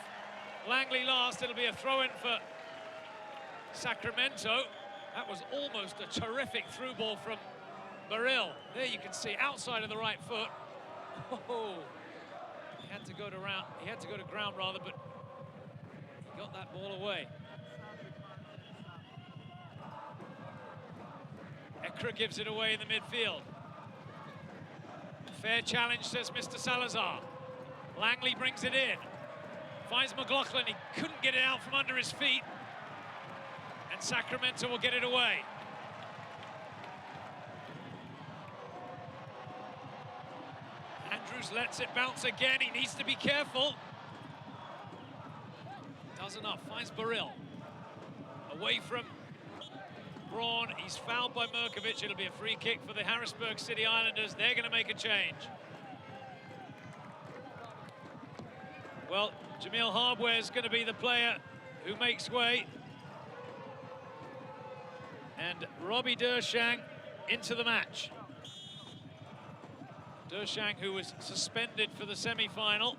Langley last. It'll be a throw-in for Sacramento. That was almost a terrific through ball from Morrill. There you can see, outside of the right foot. Oh, he had to go to ground rather, but he got that ball away. Ekra gives it away in the midfield. Fair challenge, says Mr. Salazar. Langley brings it in. Finds McLaughlin, he couldn't get it out from under his feet. And Sacramento will get it away. Andrews lets it bounce again, he needs to be careful. Does enough, finds Morrill. Away from Braun, he's fouled by Murkovic. It'll be a free kick for the Harrisburg City Islanders. They're going to make a change. Well, Jamil Hardware is going to be the player who makes way. And Robbie Dershang into the match. Dershang, who was suspended for the semi-final.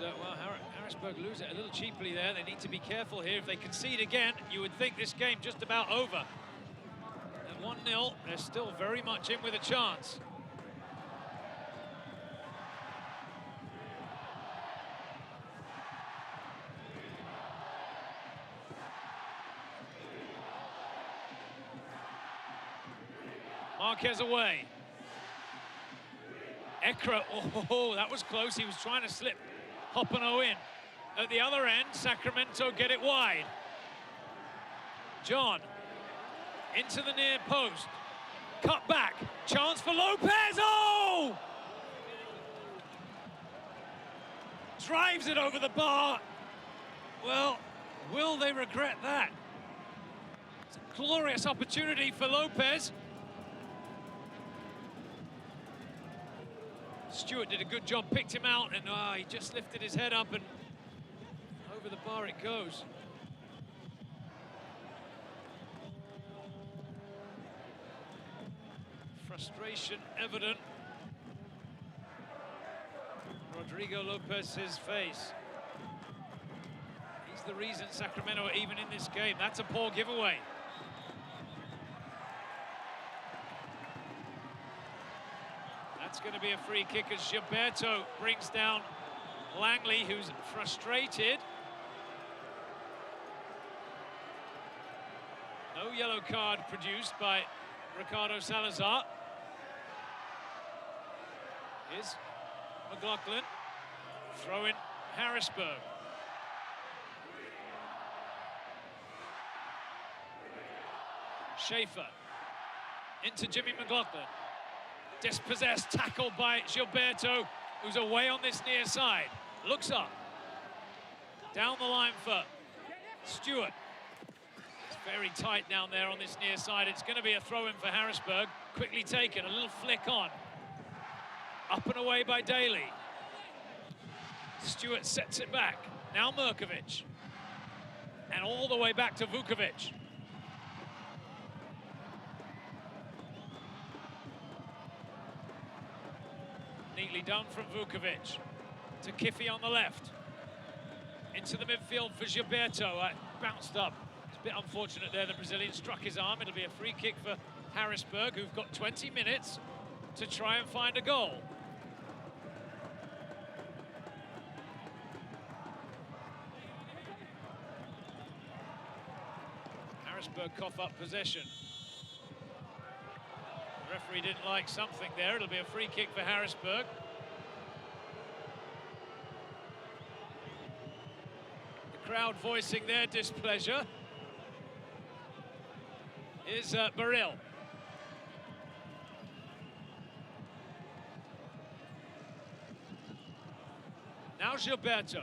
Well, Harrisburg lose it a little cheaply there. They need to be careful here. If they concede again, you would think this game just about over. At 1-0, they're still very much in with a chance. Marquez away. Ekra, oh, that was close. He was trying to slip Hoppano in. At the other end, Sacramento get it wide. John into the near post. Cut back. Chance for Lopez. Oh! Drives it over the bar. Well, will they regret that? It's a glorious opportunity for Lopez. Stewart did a good job, picked him out, and he just lifted his head up and over the bar it goes. Frustration evident. Rodrigo Lopez's face. He's the reason Sacramento are even in this game. That's a poor giveaway. That's going to be a free kick as Gilberto brings down Langley, who's frustrated. No yellow card produced by Ricardo Salazar. Here's McLaughlin. Throw in Harrisburg. Schaefer into Jimmy McLaughlin. Dispossessed, tackled by Gilberto, who's away on this near side. Looks up. Down the line for Stewart. It's very tight down there on this near side. It's going to be a throw-in for Harrisburg. Quickly taken, a little flick on. Up and away by Daly. Stewart sets it back. Now Murkovic. And all the way back to Vukovic. Neatly done from Vukovic to Kiffy on the left. Into the midfield for Gilberto. Bounced up. It's a bit unfortunate there. The Brazilian struck his arm. It'll be a free kick for Harrisburg, who've got 20 minutes to try and find a goal. Harrisburg cough up possession. The referee didn't like something there. It'll be a free kick for Harrisburg. The crowd voicing their displeasure. Is Baril. Now Gilberto.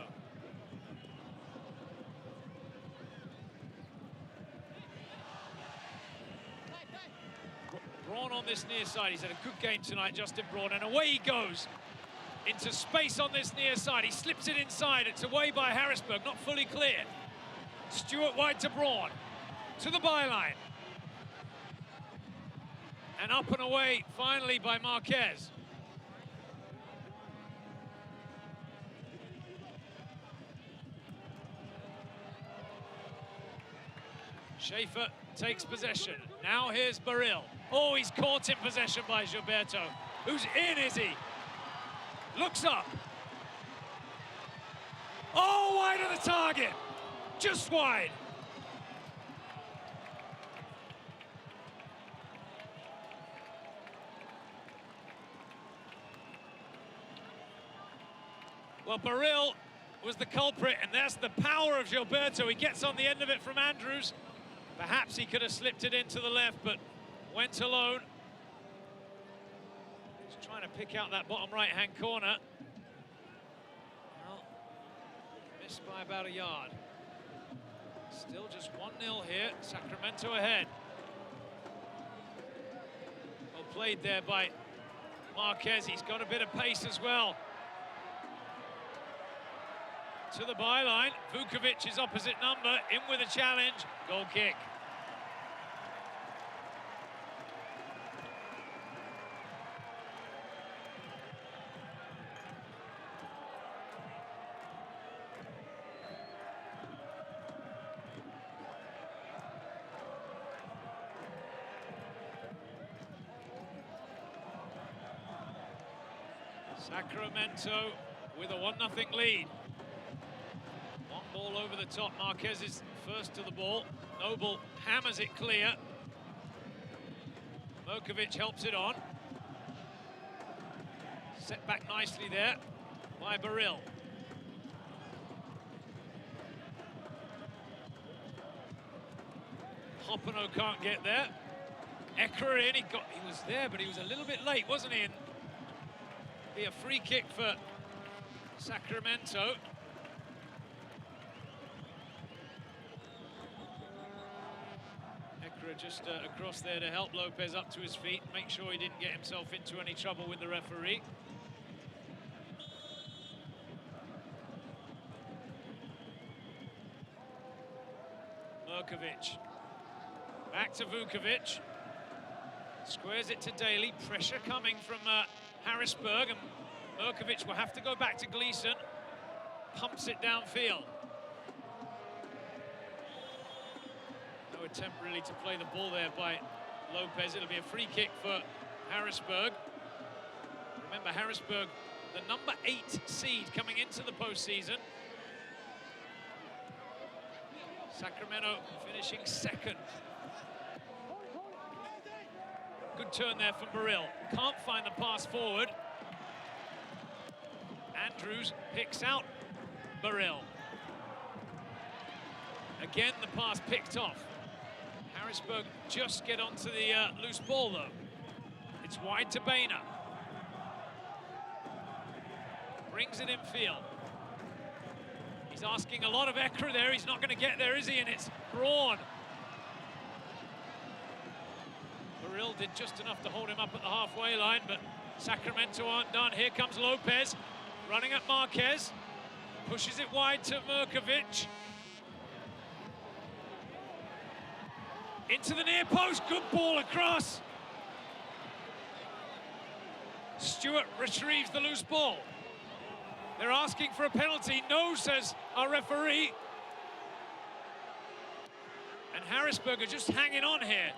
Braun on this near side. He's had a good game tonight, Justin Braun, and away he goes into space on this near side. He slips it inside. It's away by Harrisburg, not fully cleared. Stewart wide to Braun, to the byline. And up and away, finally, by Marquez. Schaefer takes possession. Now here's Baril. Oh, he's caught in possession by Gilberto. Who's in, is he? Looks up. Oh, wide of the target. Just wide. Well, Baril was the culprit, and that's the power of Gilberto. He gets on the end of it from Andrews. Perhaps he could have slipped it into the left, but went alone. Just trying to pick out that bottom right-hand corner. Well, missed by about a yard. Still just 1-0 here, Sacramento ahead. Well played there by Marquez. He's got a bit of pace as well. To the byline, Vukovic is opposite number, in with a challenge, goal kick. Sacramento with a 1-0 lead. One ball over the top. Marquez is first to the ball. Noble hammers it clear. Mokovic helps it on. Set back nicely there by Baril. Hoppano can't get there. Ekra in, he was there, but he was a little bit late, wasn't he? And be a free kick for Sacramento. Ekra just across there to help Lopez up to his feet, make sure he didn't get himself into any trouble with the referee. Merkovic. Back to Vukovic. Squares it to Daly. Pressure coming from Harrisburg, and Merkovic will have to go back to Gleason. Pumps it downfield. No attempt really to play the ball there by Lopez. It'll be a free kick for Harrisburg. Remember, Harrisburg, the number 8 seed coming into the postseason. Sacramento finishing second. Good turn there from Baril. Can't find the pass forward. Andrews picks out Baril. Again, the pass picked off. Harrisburg just get onto the loose ball, though. It's wide to Boehner. Brings it in field. He's asking a lot of Ekra there. He's not going to get there, is he? And it's Braun. Baril did just enough to hold him up at the halfway line, but Sacramento aren't done. Here comes Lopez, running at Marquez. Pushes it wide to Merkovic. Into the near post, good ball across. Stewart retrieves the loose ball. They're asking for a penalty. No, says our referee. And Harrisburg are just hanging on here.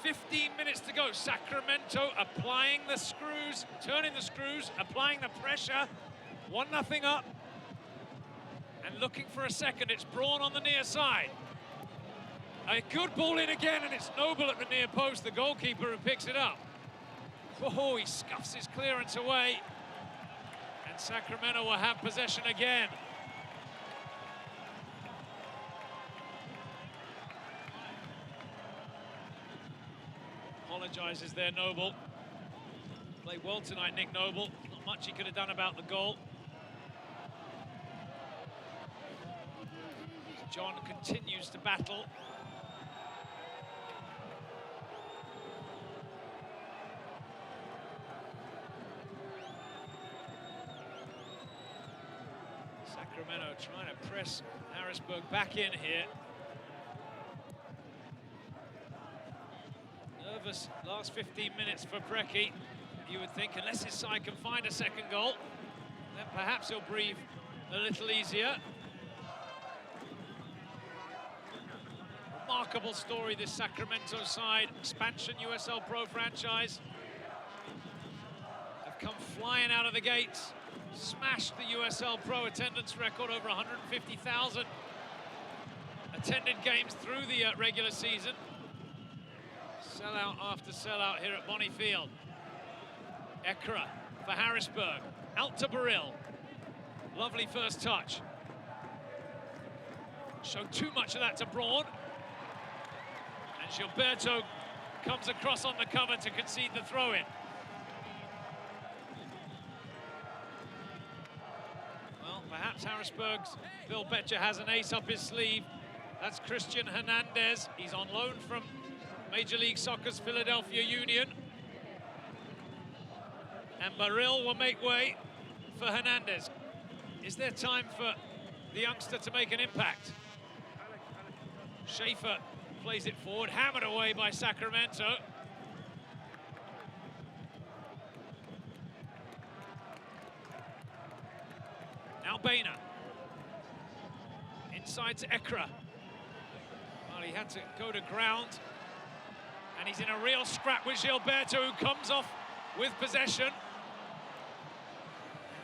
15 minutes to go. Sacramento applying the screws, turning the screws, applying the pressure. 1-0 up. And looking for a second. It's Braun on the near side. A good ball in again, and it's Noble at the near post, the goalkeeper who picks it up. Oh, he scuffs his clearance away. And Sacramento will have possession again. Apologizes there, Noble. Played well tonight, Nick Noble. Not much he could have done about the goal. John continues to battle. Sacramento trying to press Harrisburg back in here. Nervous last 15 minutes for Pregame. You would think, unless his side can find a second goal, then perhaps he'll breathe a little easier. Remarkable story, this Sacramento side. Expansion USL Pro franchise. Have come flying out of the gates. Smashed the USL Pro attendance record, over 150,000 attended games through the regular season. Sellout after sellout here at Bonney Field. Ekra for Harrisburg, out to Baril. Lovely first touch. Showed too much of that to Braun. And Gilberto comes across on the cover to concede the throw-in. Well, perhaps Harrisburg's Bill Betcher has an ace up his sleeve. That's Christian Hernandez. He's on loan from Major League Soccer's Philadelphia Union. And Baril will make way for Hernandez. Is there time for the youngster to make an impact? Schaefer plays it forward, hammered away by Sacramento. Now Boehner. Inside to Ekra. Well, he had to go to ground. And he's in a real scrap with Gilberto, who comes off with possession. And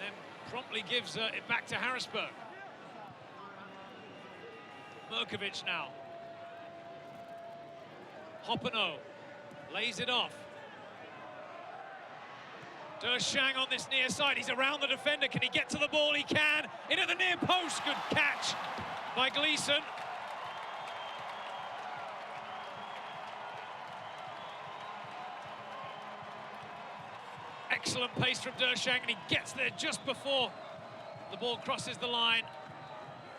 then promptly gives it back to Harrisburg. Merkovic now. Hoppano lays it off. Dershang on this near side. He's around the defender. Can he get to the ball? He can. In at the near post. Good catch by Gleason. Excellent pace from Dershang, and he gets there just before the ball crosses the line.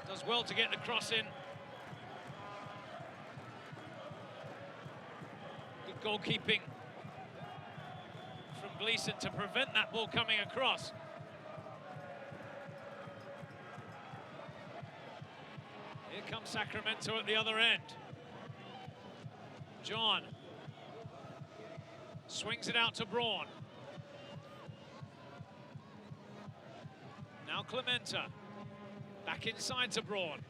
Does well to get the cross in. Good goalkeeping from Gleason to prevent that ball coming across. Here comes Sacramento at the other end. John swings it out to Braun. Now Clementa, back inside to Braun.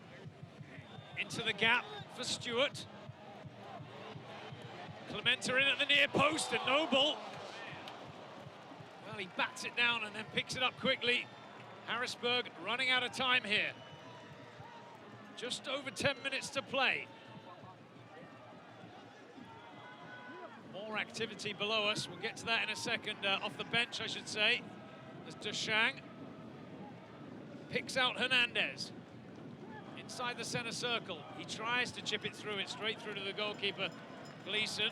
Into the gap for Stewart. Clementa in at the near post, and Noble. Well, he bats it down and then picks it up quickly. Harrisburg running out of time here. Just over 10 minutes to play. More activity below us. We'll get to that in a second. Off the bench, I should say. There's Dershang. Picks out Hernandez. Inside the center circle. He tries to chip it through. It's straight through to the goalkeeper, Gleason,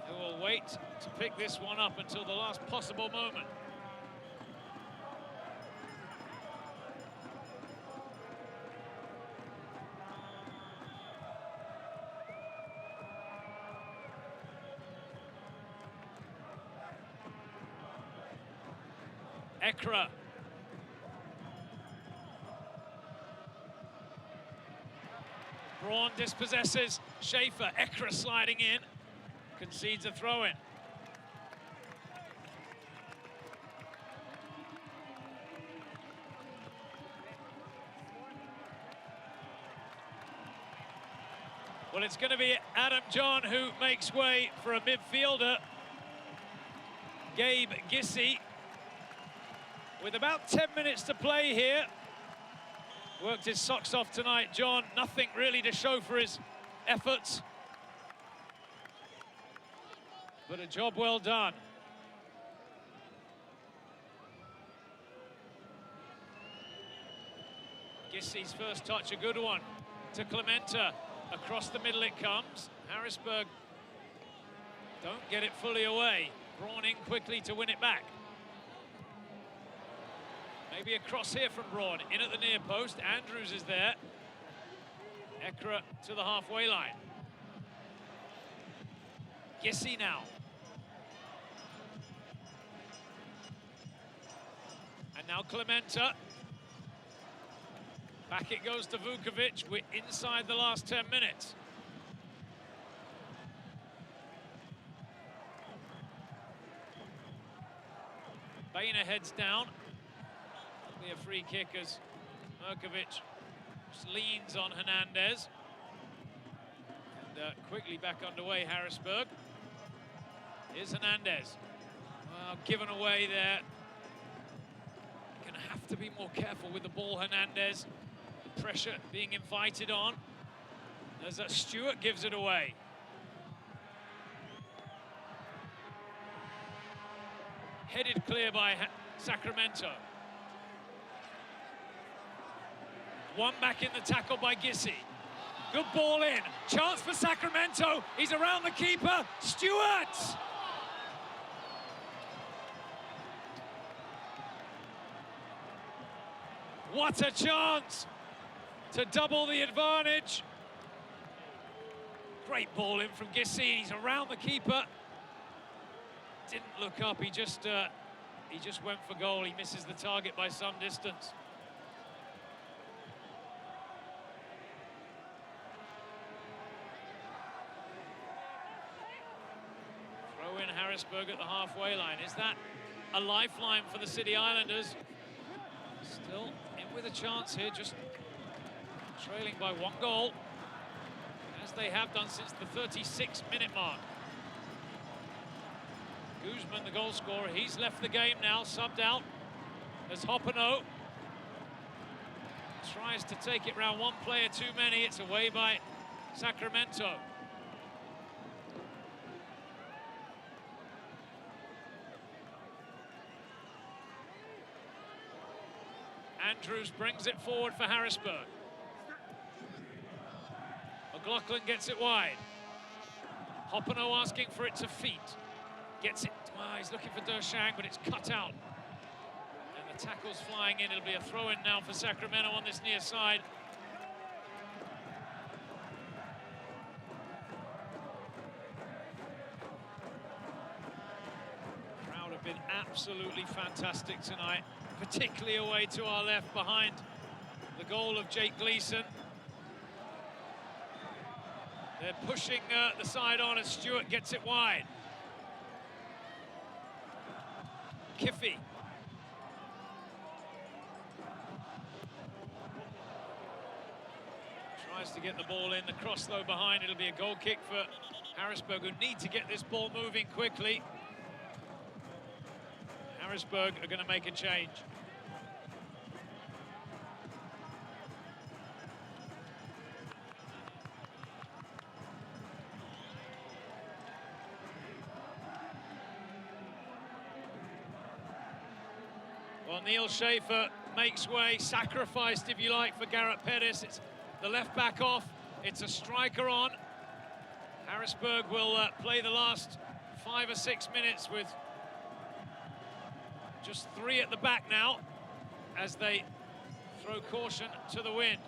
who will wait to pick this one up until the last possible moment. Ekra. Braun dispossesses Schaefer. Ekra sliding in. Concedes a throw-in. Well, it's going to be Adam John who makes way for a midfielder, Gabe Gissy. With about 10 minutes to play here. Worked his socks off tonight, John. Nothing really to show for his efforts. But a job well done. Gissy's first touch, a good one. To Clementa. Across the middle it comes. Harrisburg don't get it fully away. Braun in quickly to win it back. Maybe a cross here from Braun, in at the near post. Andrews is there. Ekra to the halfway line. Gissy now. And now Clementa. Back it goes to Vukovic. We're inside the last 10 minutes. Baina heads down. Be a free kick as Merkovic just leans on Hernandez. And quickly back underway, Harrisburg. Here's Hernandez. Well, given away there. Gonna have to be more careful with the ball, Hernandez. The pressure being invited on. As Stewart gives it away. Headed clear by Sacramento. One back in the tackle by Gissy. Good ball in. Chance for Sacramento. He's around the keeper. Stewart! What a chance to double the advantage. Great ball in from Gissy. He's around the keeper. Didn't look up. He just went for goal. He misses the target by some distance. Throw in Harrisburg at the halfway line. Is that a lifeline for the City Islanders? Still in with a chance here, just trailing by 1 goal, as they have done since the 36-minute mark. Guzman, the goal scorer, he's left the game now, subbed out as Hoppano tries to take it round. One player too many. It's away by Sacramento. Andrews brings it forward for Harrisburg. McLaughlin gets it wide. Hoppano asking for it to feet. Gets it. Well, he's looking for Dershang, but it's cut out. And the tackle's flying in. It'll be a throw-in now for Sacramento on this near side. Crowd have been absolutely fantastic tonight, particularly away to our left behind the goal of Jake Gleason. They're pushing the side on as Stewart gets it wide. Kiffy. Tries to get the ball in. The cross though behind. It'll be a goal kick for Harrisburg, who need to get this ball moving quickly. Harrisburg are going to make a change. Well, Neil Schaefer makes way, sacrificed, if you like, for Garrett Pettis. It's the left back off. It's a striker on. Harrisburg will play the last 5 or 6 minutes with just 3 at the back now as they throw caution to the wind.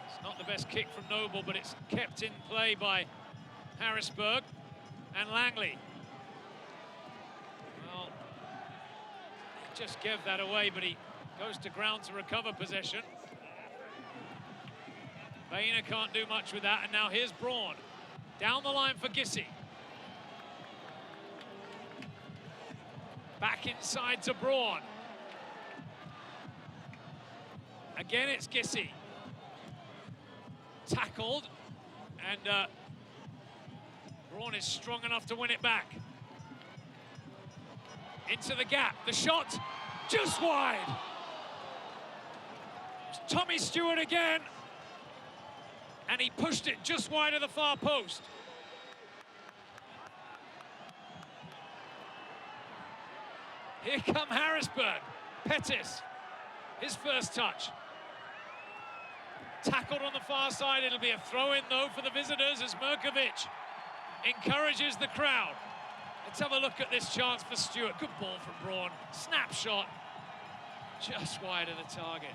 It's not the best kick from Noble, but it's kept in play by Harrisburg and Langley. Well, he just gave that away, but he goes to ground to recover possession. Baina can't do much with that, and now here's Braun. Down the line for Gissy. Back inside to Braun. Again, it's Gissy. tackled, and Braun is strong enough to win it back. Into the gap, the shot, just wide. It's Tommy Stewart again, and he pushed it just wide of the far post. Here come Harrisburg. Pettis, his first touch. Tackled on the far side. It'll be a throw-in, though, for the visitors as Mirkovic encourages the crowd. Let's have a look at this chance for Stewart. Good ball from Braun. Snapshot. Just wide of the target.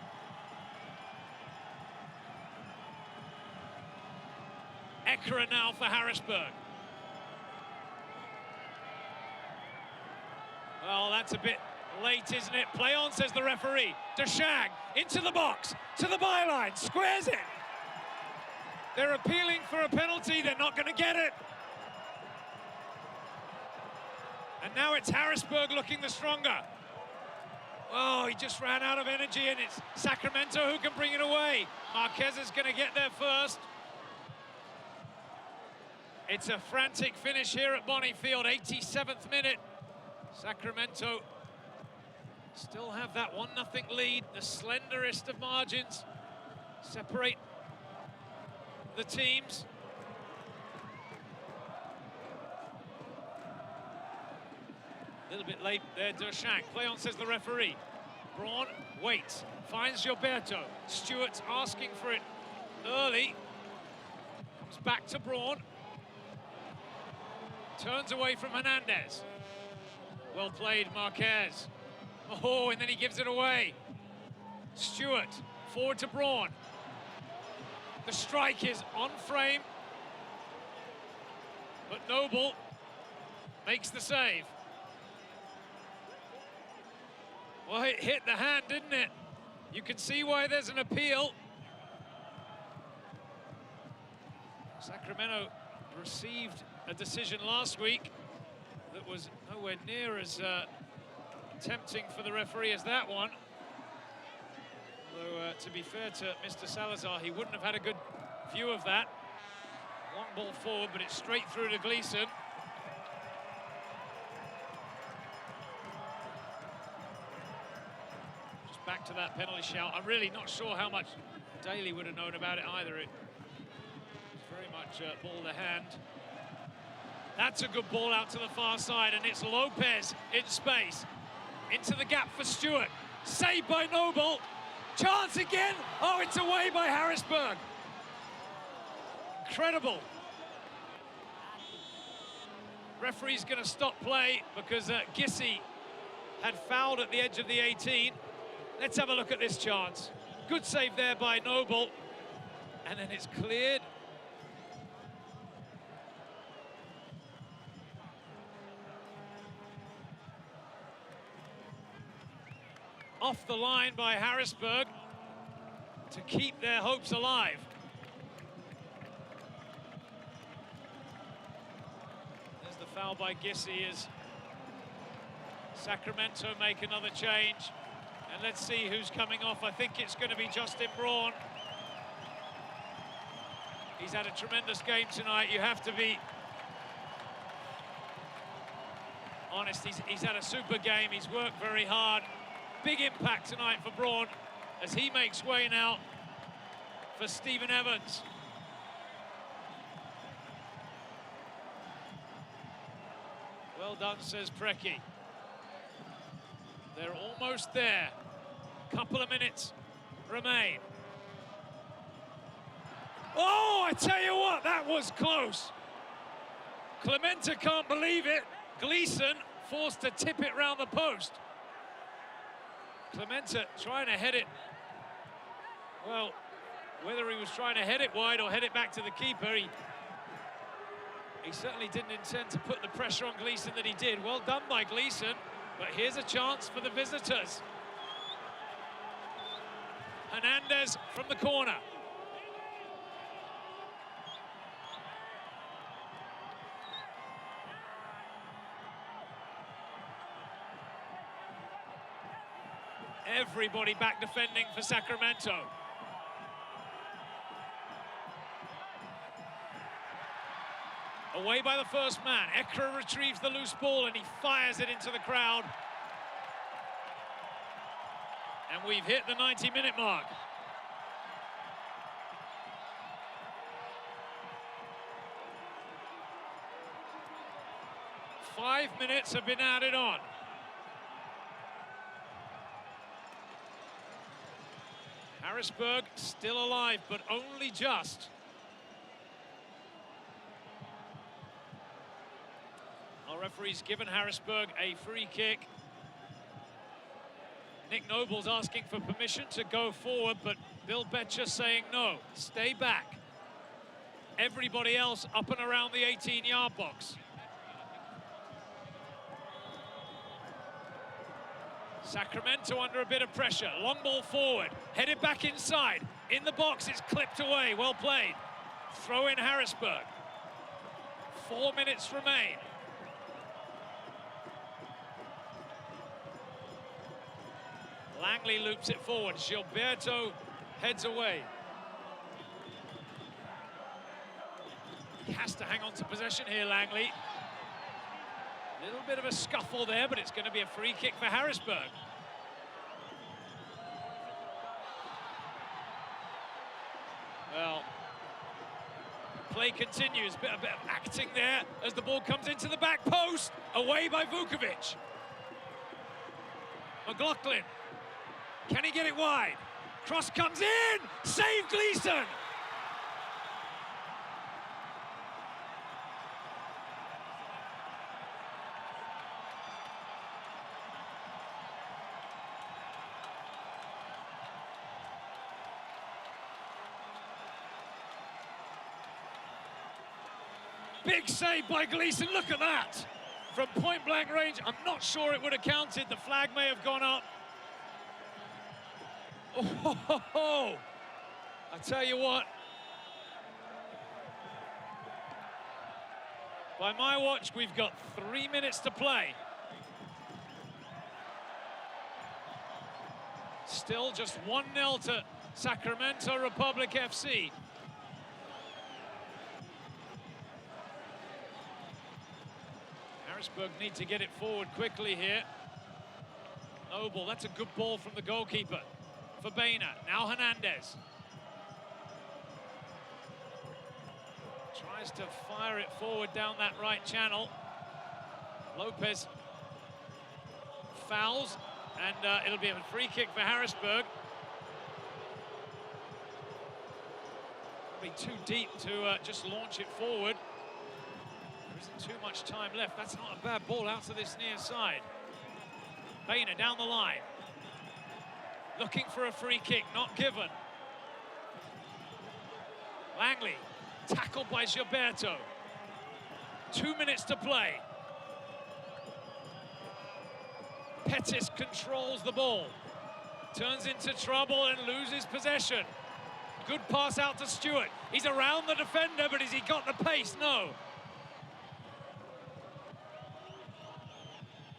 Ekra now for Harrisburg. Well, that's a bit late, isn't it? Play on, says the referee. Deshang into the box, to the byline, squares it. They're appealing for a penalty, they're not going to get it. And now it's Harrisburg looking the stronger. Oh, he just ran out of energy, and it's Sacramento who can bring it away. Marquez is going to get there first. It's a frantic finish here at Bonney Field, 87th minute. Sacramento still have that 1-0 lead, the slenderest of margins separate the teams. A little bit late there, Deshang. Play on, says the referee. Braun waits, finds Gilberto. Stewart's asking for it early. Comes back to Braun. Turns away from Hernandez. Well played, Marquez. Oh, and then he gives it away. Stewart, forward to Braun. The strike is on frame, but Noble makes the save. Well, it hit the hand, didn't it? You can see why there's an appeal. Sacramento received a decision last week that was nowhere near as tempting for the referee as that one. Although, to be fair to Mr. Salazar, he wouldn't have had a good view of that. Long ball forward, but it's straight through to Gleason. Just back to that penalty shout. I'm really not sure how much Daly would have known about it either. It's very much ball to hand. That's a good ball out to the far side, and it's Lopez in space. Into the gap for Stewart. Saved by Noble. Chance again. Oh, it's away by Harrisburg. Incredible. Referee's going to stop play because Gissy had fouled at the edge of the 18. Let's have a look at this chance. Good save there by Noble. And then it's cleared. Off the line by Harrisburg to keep their hopes alive. There's the foul by Gissy as Sacramento make another change. And let's see who's coming off. I think it's going to be Justin Braun. He's had a tremendous game tonight. You have to be honest. He's had a super game. He's worked very hard. Big impact tonight for Braun as he makes way now for Stephen Evans. Well done, says Pregame. They're almost there. Couple of minutes remain. Oh, I tell you what, that was close. Clemente can't believe it. Gleason forced to tip it round the post. Clemente trying to head it. Well, whether he was trying to head it wide or head it back to the keeper, he certainly didn't intend to put the pressure on Gleason that he did. Well done by Gleason, but here's a chance for the visitors. Hernandez from the corner. Everybody back defending for Sacramento. away by the first man. Ekra retrieves the loose ball and he fires it into the crowd. And we've hit the 90-minute mark. Five minutes have been added on. Harrisburg still alive, but only just. Our referee's given Harrisburg a free kick. Nick Noble's asking for permission to go forward, but Bill Betcher saying no, stay back. Everybody else up and around the 18-yard box. Sacramento under a bit of pressure. Long ball forward, headed back inside. In the box, it's clipped away. Well played. Throw in Harrisburg. 4 minutes remain. Langley loops it forward. Gilberto heads away. He has to hang on to possession here, Langley. Little bit of a scuffle there, but it's going to be a free kick for Harrisburg. Well, play continues. A bit of acting there as the ball comes into the back post. Away by Vukovic. McLaughlin. Can he get it wide? Cross comes in. Save Gleason. Big save by Gleason, look at that. From point blank range, I'm not sure it would have counted. The flag may have gone up. Oh, I tell you what. By my watch, we've got 3 minutes to play. Still just 1-0 to Sacramento Republic FC. Harrisburg need to get it forward quickly here. Noble, that's a good ball from the goalkeeper. For Boehner, now Hernandez. Tries to fire it forward down that right channel. Lopez fouls, and it'll be a free kick for Harrisburg. Be too deep to just launch it forward. There isn't too much time left. That's not a bad ball out to this near side. Boehner down the line. Looking for a free kick, not given. Langley, tackled by Gilberto. 2 minutes to play. Pettis controls the ball. Turns into trouble and loses possession. Good pass out to Stewart. He's around the defender, but has he got the pace? No.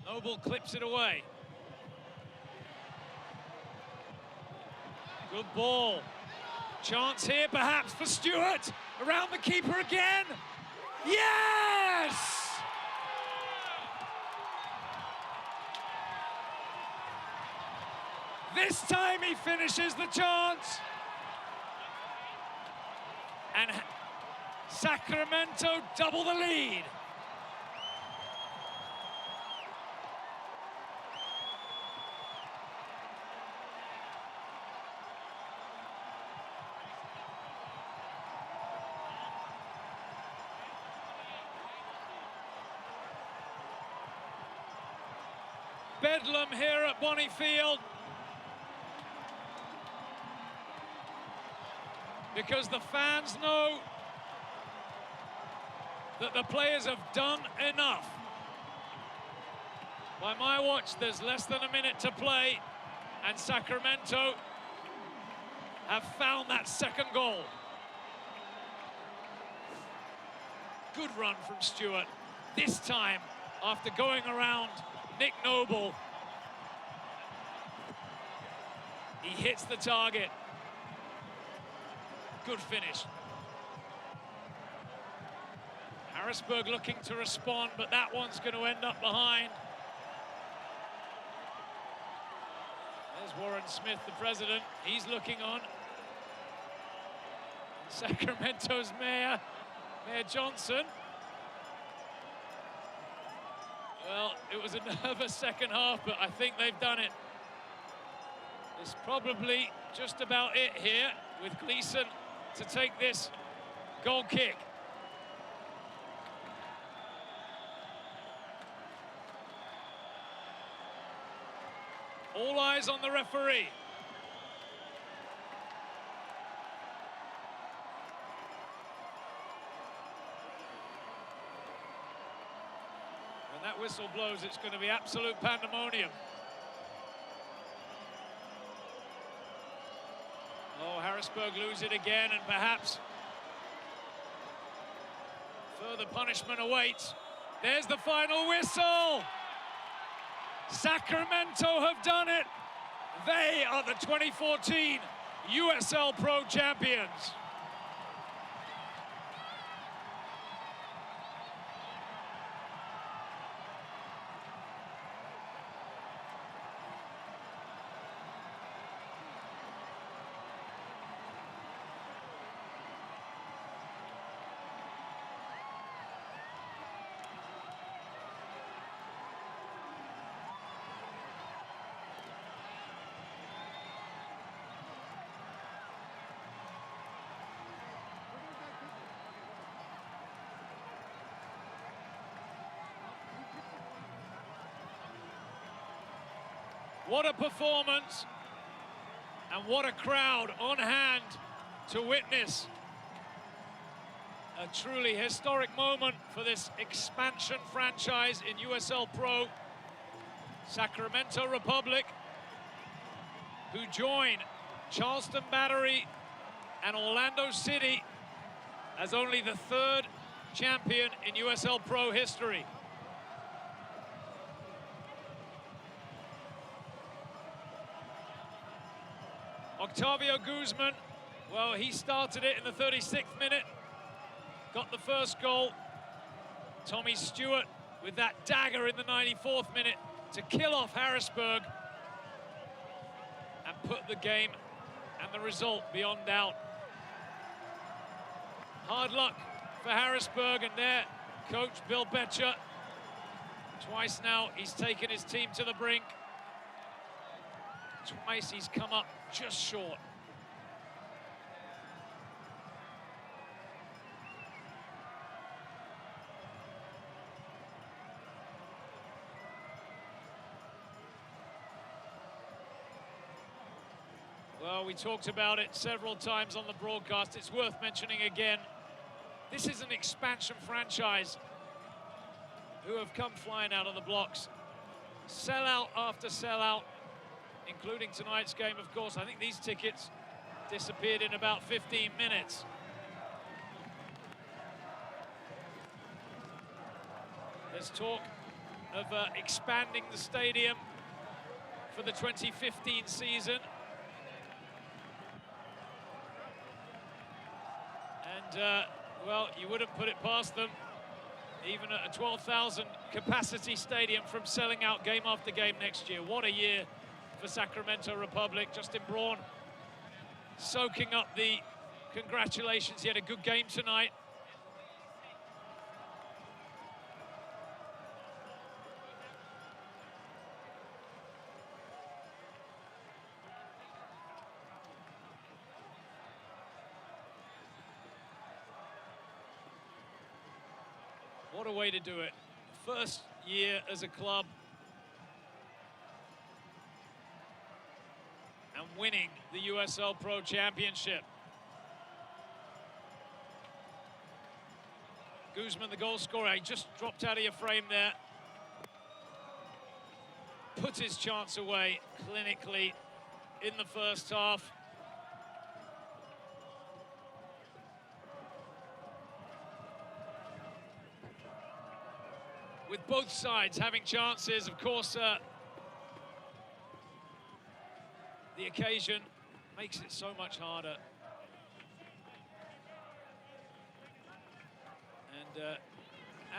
Noble clips it away. Good ball. Chance here perhaps for Stewart. Around the keeper again. Yes! This time he finishes the chance. And Sacramento double the lead. Bedlam here at Bonney Field. Because the fans know that the players have done enough. By my watch, there's less than a minute to play, and Sacramento have found that second goal. Good run from Stewart. This time, after going around Nick Noble, he hits the target. Good finish. Harrisburg looking to respond, but that one's going to end up behind. There's Warren Smith, the president. He's looking on. Sacramento's Mayor Johnson. Well, it was a nervous second half, but I think they've done it. It's probably just about it here with Gleason to take this goal kick. All eyes on the referee. When that whistle blows, it's going to be absolute pandemonium. Oh, Harrisburg lose it again, and perhaps further punishment awaits. There's the final whistle. Sacramento have done it. They are the 2014 USL Pro Champions. What a performance, and what a crowd on hand to witness a truly historic moment for this expansion franchise in USL Pro. Sacramento Republic, who join Charleston Battery and Orlando City as only the third champion in USL Pro history. Octavio Guzman, well, he started it in the 36th minute, got the first goal. Tommy Stewart with that dagger in the 94th minute to kill off Harrisburg and put the game and the result beyond doubt. Hard luck for Harrisburg and their coach, Bill Betcher. Twice now he's taken his team to the brink. Twice he's come up just short. Well, we talked about it several times on the broadcast. It's worth mentioning again. This is an expansion franchise who have come flying out of the blocks. Sellout after sellout, including tonight's game, of course. I think these tickets disappeared in about 15 minutes. There's talk of expanding the stadium for the 2015 season. And, well, you wouldn't put it past them, even at a 12,000 capacity stadium, from selling out game after game next year. What a year for Sacramento Republic. Justin Braun soaking up the congratulations. He had a good game tonight. What a way to do it. First year as a club, and winning the USL Pro Championship. Guzman, the goal scorer, he just dropped out of your frame there. Put his chance away clinically in the first half. With both sides having chances, of course, the occasion makes it so much harder. And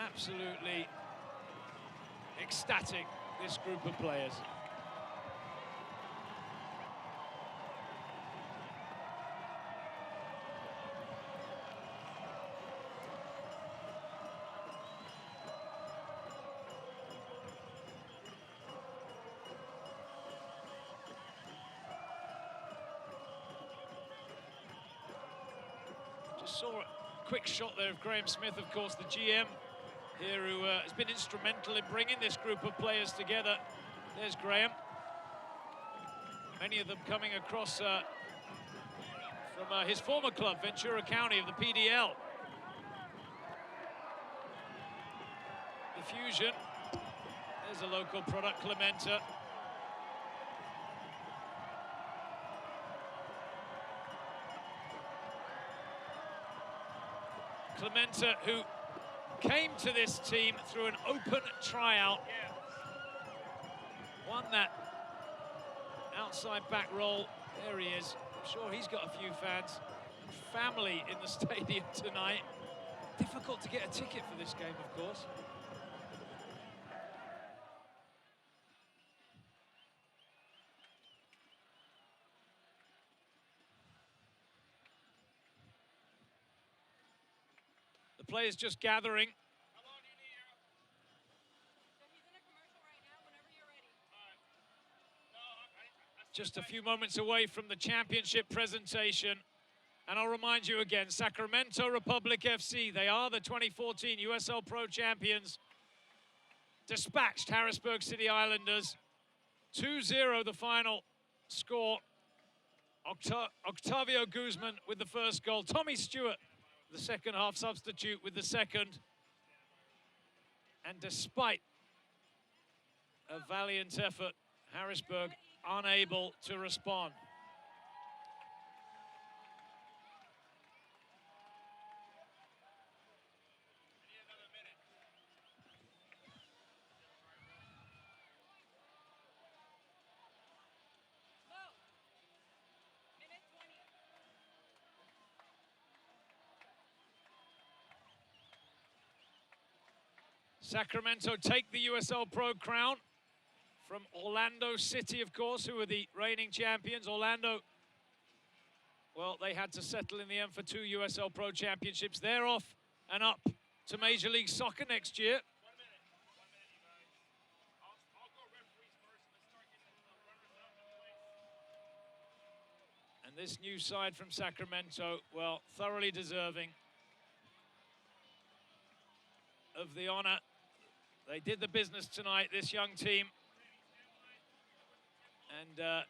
absolutely ecstatic, this group of players. Just saw a quick shot there of Graham Smith, of course, the GM here, who has been instrumental in bringing this group of players together. There's Graham. Many of them coming across from his former club, Ventura County of the PDL. The Fusion. There's a local product, Clementa. Clementa, who came to this team through an open tryout, won that outside back role. There he is. I'm sure he's got a few fans and family in the stadium tonight. Difficult to get a ticket for this game, of course. The players just gathering. Just a few moments away from the championship presentation. And I'll remind you again, Sacramento Republic FC, they are the 2014 USL Pro champions. Dispatched Harrisburg City Islanders. 2-0 the final score. Octavio Guzman with the first goal. Tommy Stewart, the second half substitute, with the second. And despite a valiant effort, Harrisburg unable to respond. Sacramento take the USL Pro crown from Orlando City, of course, who are the reigning champions. Orlando, well, they had to settle in the end for 2 USL Pro championships. They're off and up to Major League Soccer next year. And this new side from Sacramento, well, thoroughly deserving of the honor. They did the business tonight, this young team. And,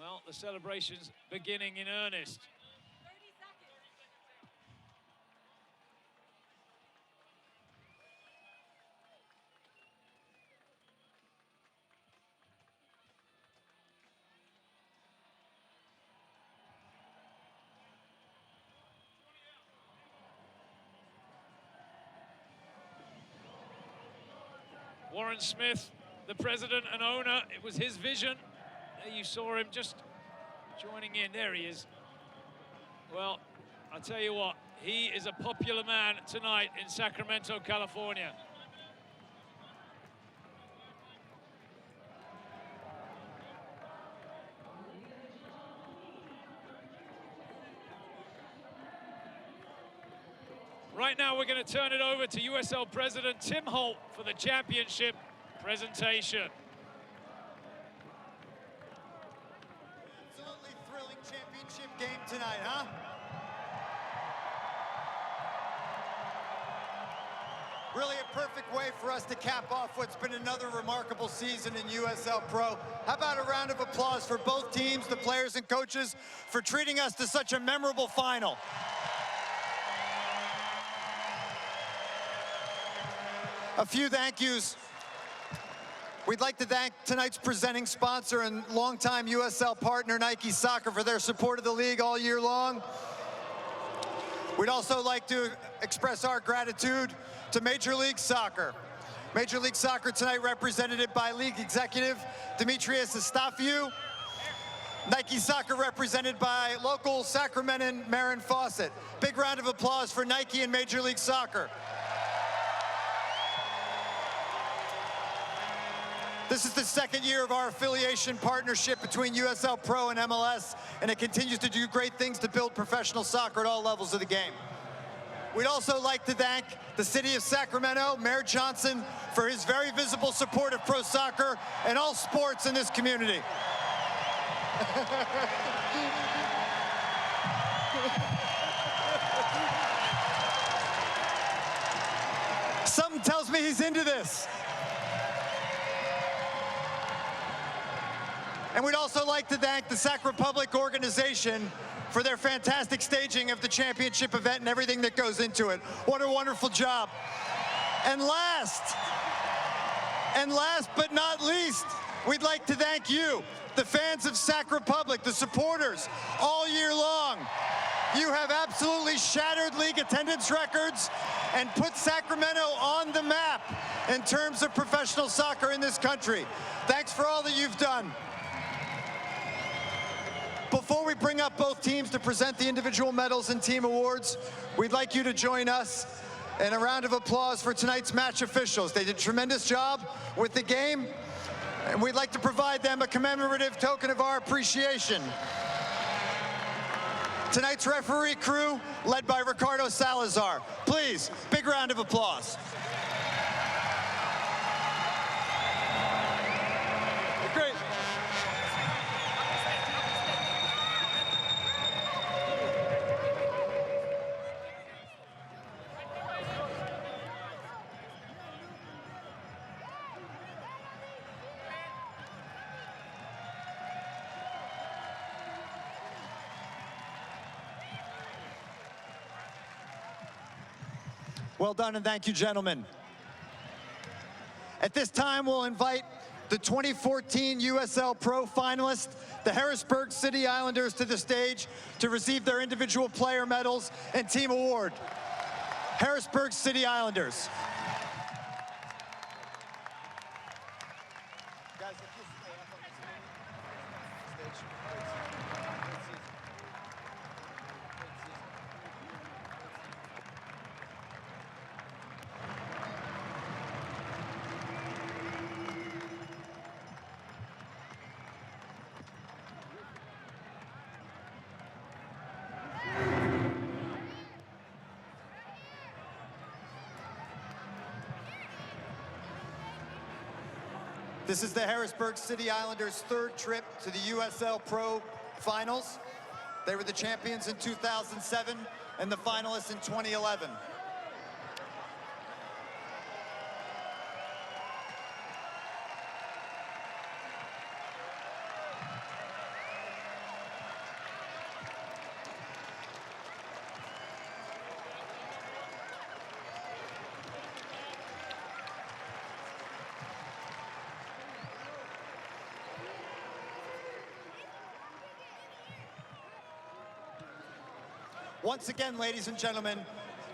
well, the celebration's beginning in earnest. Warren Smith, the president and owner, it was his vision. There you saw him just joining in. There he is. Well, I'll tell you what, he is a popular man tonight in Sacramento, California. Right now, we're going to turn it over to USL President Tim Holt for the championship presentation. Absolutely thrilling championship game tonight, huh? Really a perfect way for us to cap off what's been another remarkable season in USL Pro. How about a round of applause for both teams, the players and coaches, for treating us to such a memorable final. A few thank yous. We'd like to thank tonight's presenting sponsor and longtime USL partner, Nike Soccer, for their support of the league all year long. We'd also like to express our gratitude to Major League Soccer. Major League Soccer tonight represented by League Executive Demetrius Estafiou, Nike Soccer represented by local Sacramentan Marin Fawcett. Big round of applause for Nike and Major League Soccer. This is the second year of our affiliation partnership between USL Pro and MLS, and it continues to do great things to build professional soccer at all levels of the game. We'd also like to thank the City of Sacramento, Mayor Johnson, for his very visible support of pro soccer and all sports in this community. Something tells me he's into this. And we'd also like to thank the Sac Republic organization for their fantastic staging of the championship event and everything that goes into it. What a wonderful job. And last but not least, we'd like to thank you, the fans of Sac Republic, the supporters, all year long. You have absolutely shattered league attendance records and put Sacramento on the map in terms of professional soccer in this country. Thanks for all that you've done. Before we bring up both teams to present the individual medals and team awards, we'd like you to join us in a round of applause for tonight's match officials. They did a tremendous job with the game, and we'd like to provide them a commemorative token of our appreciation. Tonight's referee crew, led by Ricardo Salazar. Please, big round of applause. Great. Well done, and thank you, gentlemen. At this time, we'll invite the 2014 USL Pro finalists, the Harrisburg City Islanders, to the stage to receive their individual player medals and team award. Harrisburg City Islanders. This is the Harrisburg City Islanders' third trip to the USL Pro Finals. They were the champions in 2007 and the finalists in 2011. Once again, ladies and gentlemen,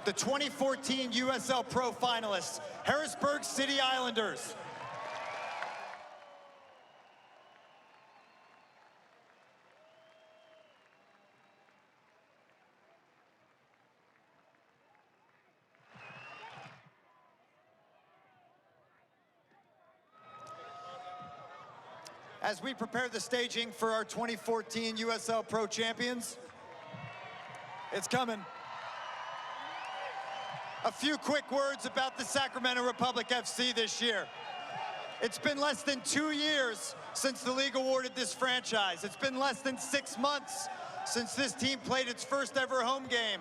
the 2014 USL Pro finalists, Harrisburg City Islanders. As we prepare the staging for our 2014 USL Pro champions, it's coming. A few quick words about the Sacramento Republic FC this year. It's been less than 2 years since the league awarded this franchise. It's been less than 6 months since this team played its first ever home game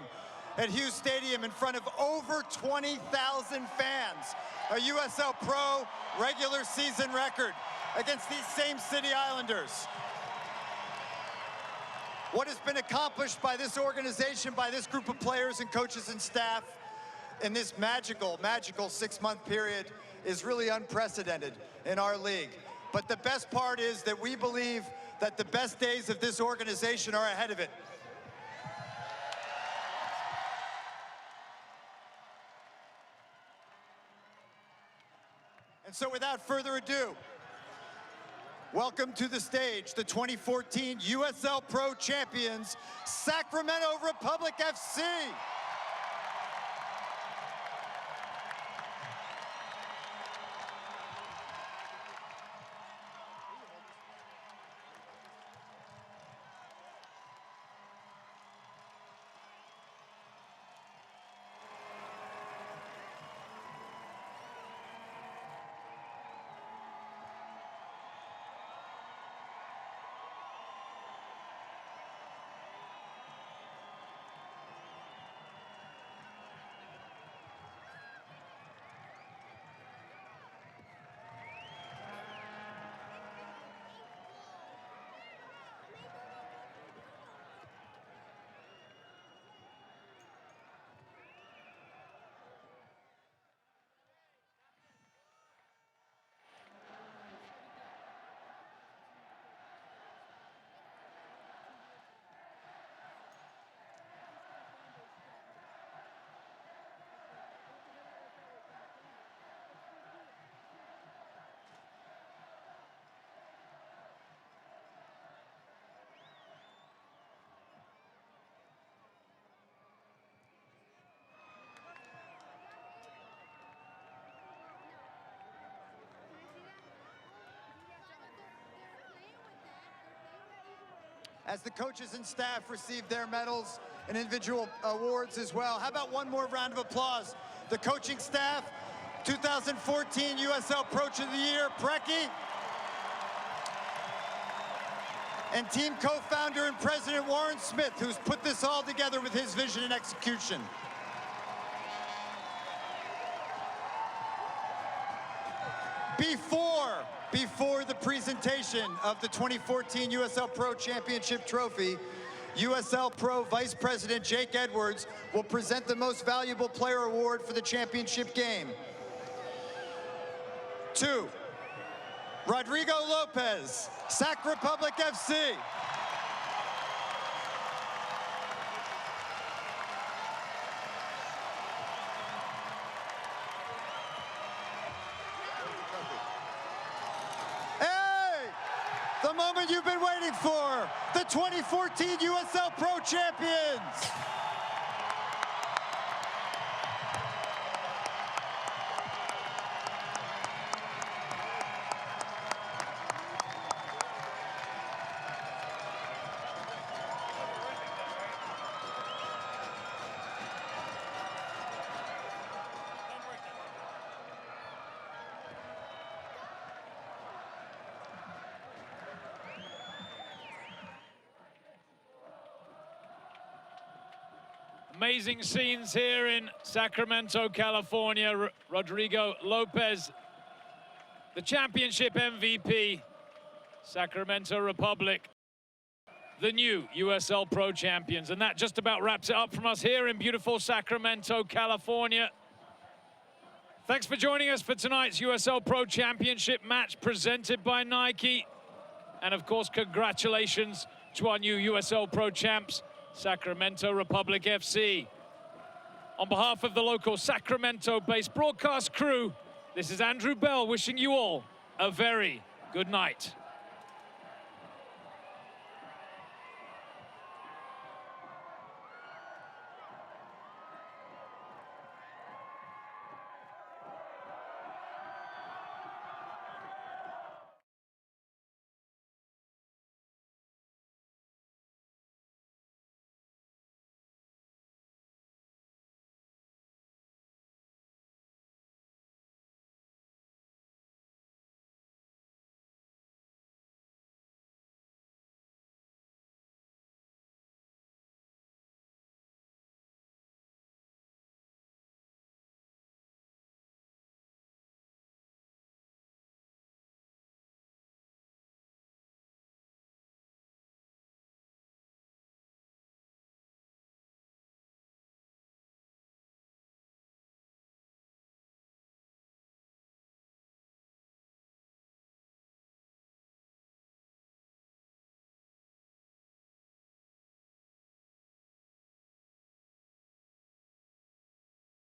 at Hughes Stadium in front of over 20,000 fans. A USL Pro regular season record against these same City Islanders. What has been accomplished by this organization, by this group of players and coaches and staff in this magical 6-month period is really unprecedented in our league. But the best part is that we believe that the best days of this organization are ahead of it. And so without further ado, welcome to the stage the 2014 USL Pro Champions, Sacramento Republic FC. As the coaches and staff receive their medals and individual awards as well, how about one more round of applause? The coaching staff, 2014 USL Pro of the Year, Pregame, and team co-founder and president Warren Smith, who's put this all together with his vision and execution. Before the presentation of the 2014 USL Pro Championship Trophy, USL Pro Vice President Jake Edwards will present the Most Valuable Player Award for the championship game. 2, Rodrigo Lopez, Sac Republic FC. The moment you've been waiting for, the 2014 USL Pro Champions. Amazing scenes here in Sacramento, California. Rodrigo Lopez, the championship MVP, Sacramento Republic, the new USL Pro Champions. And that just about wraps it up from us here in beautiful Sacramento, California. Thanks for joining us for tonight's USL Pro Championship match presented by Nike. And of course, congratulations to our new USL Pro champs, Sacramento Republic FC. On behalf of the local Sacramento-based broadcast crew, this is Andrew Bell wishing you all a very good night.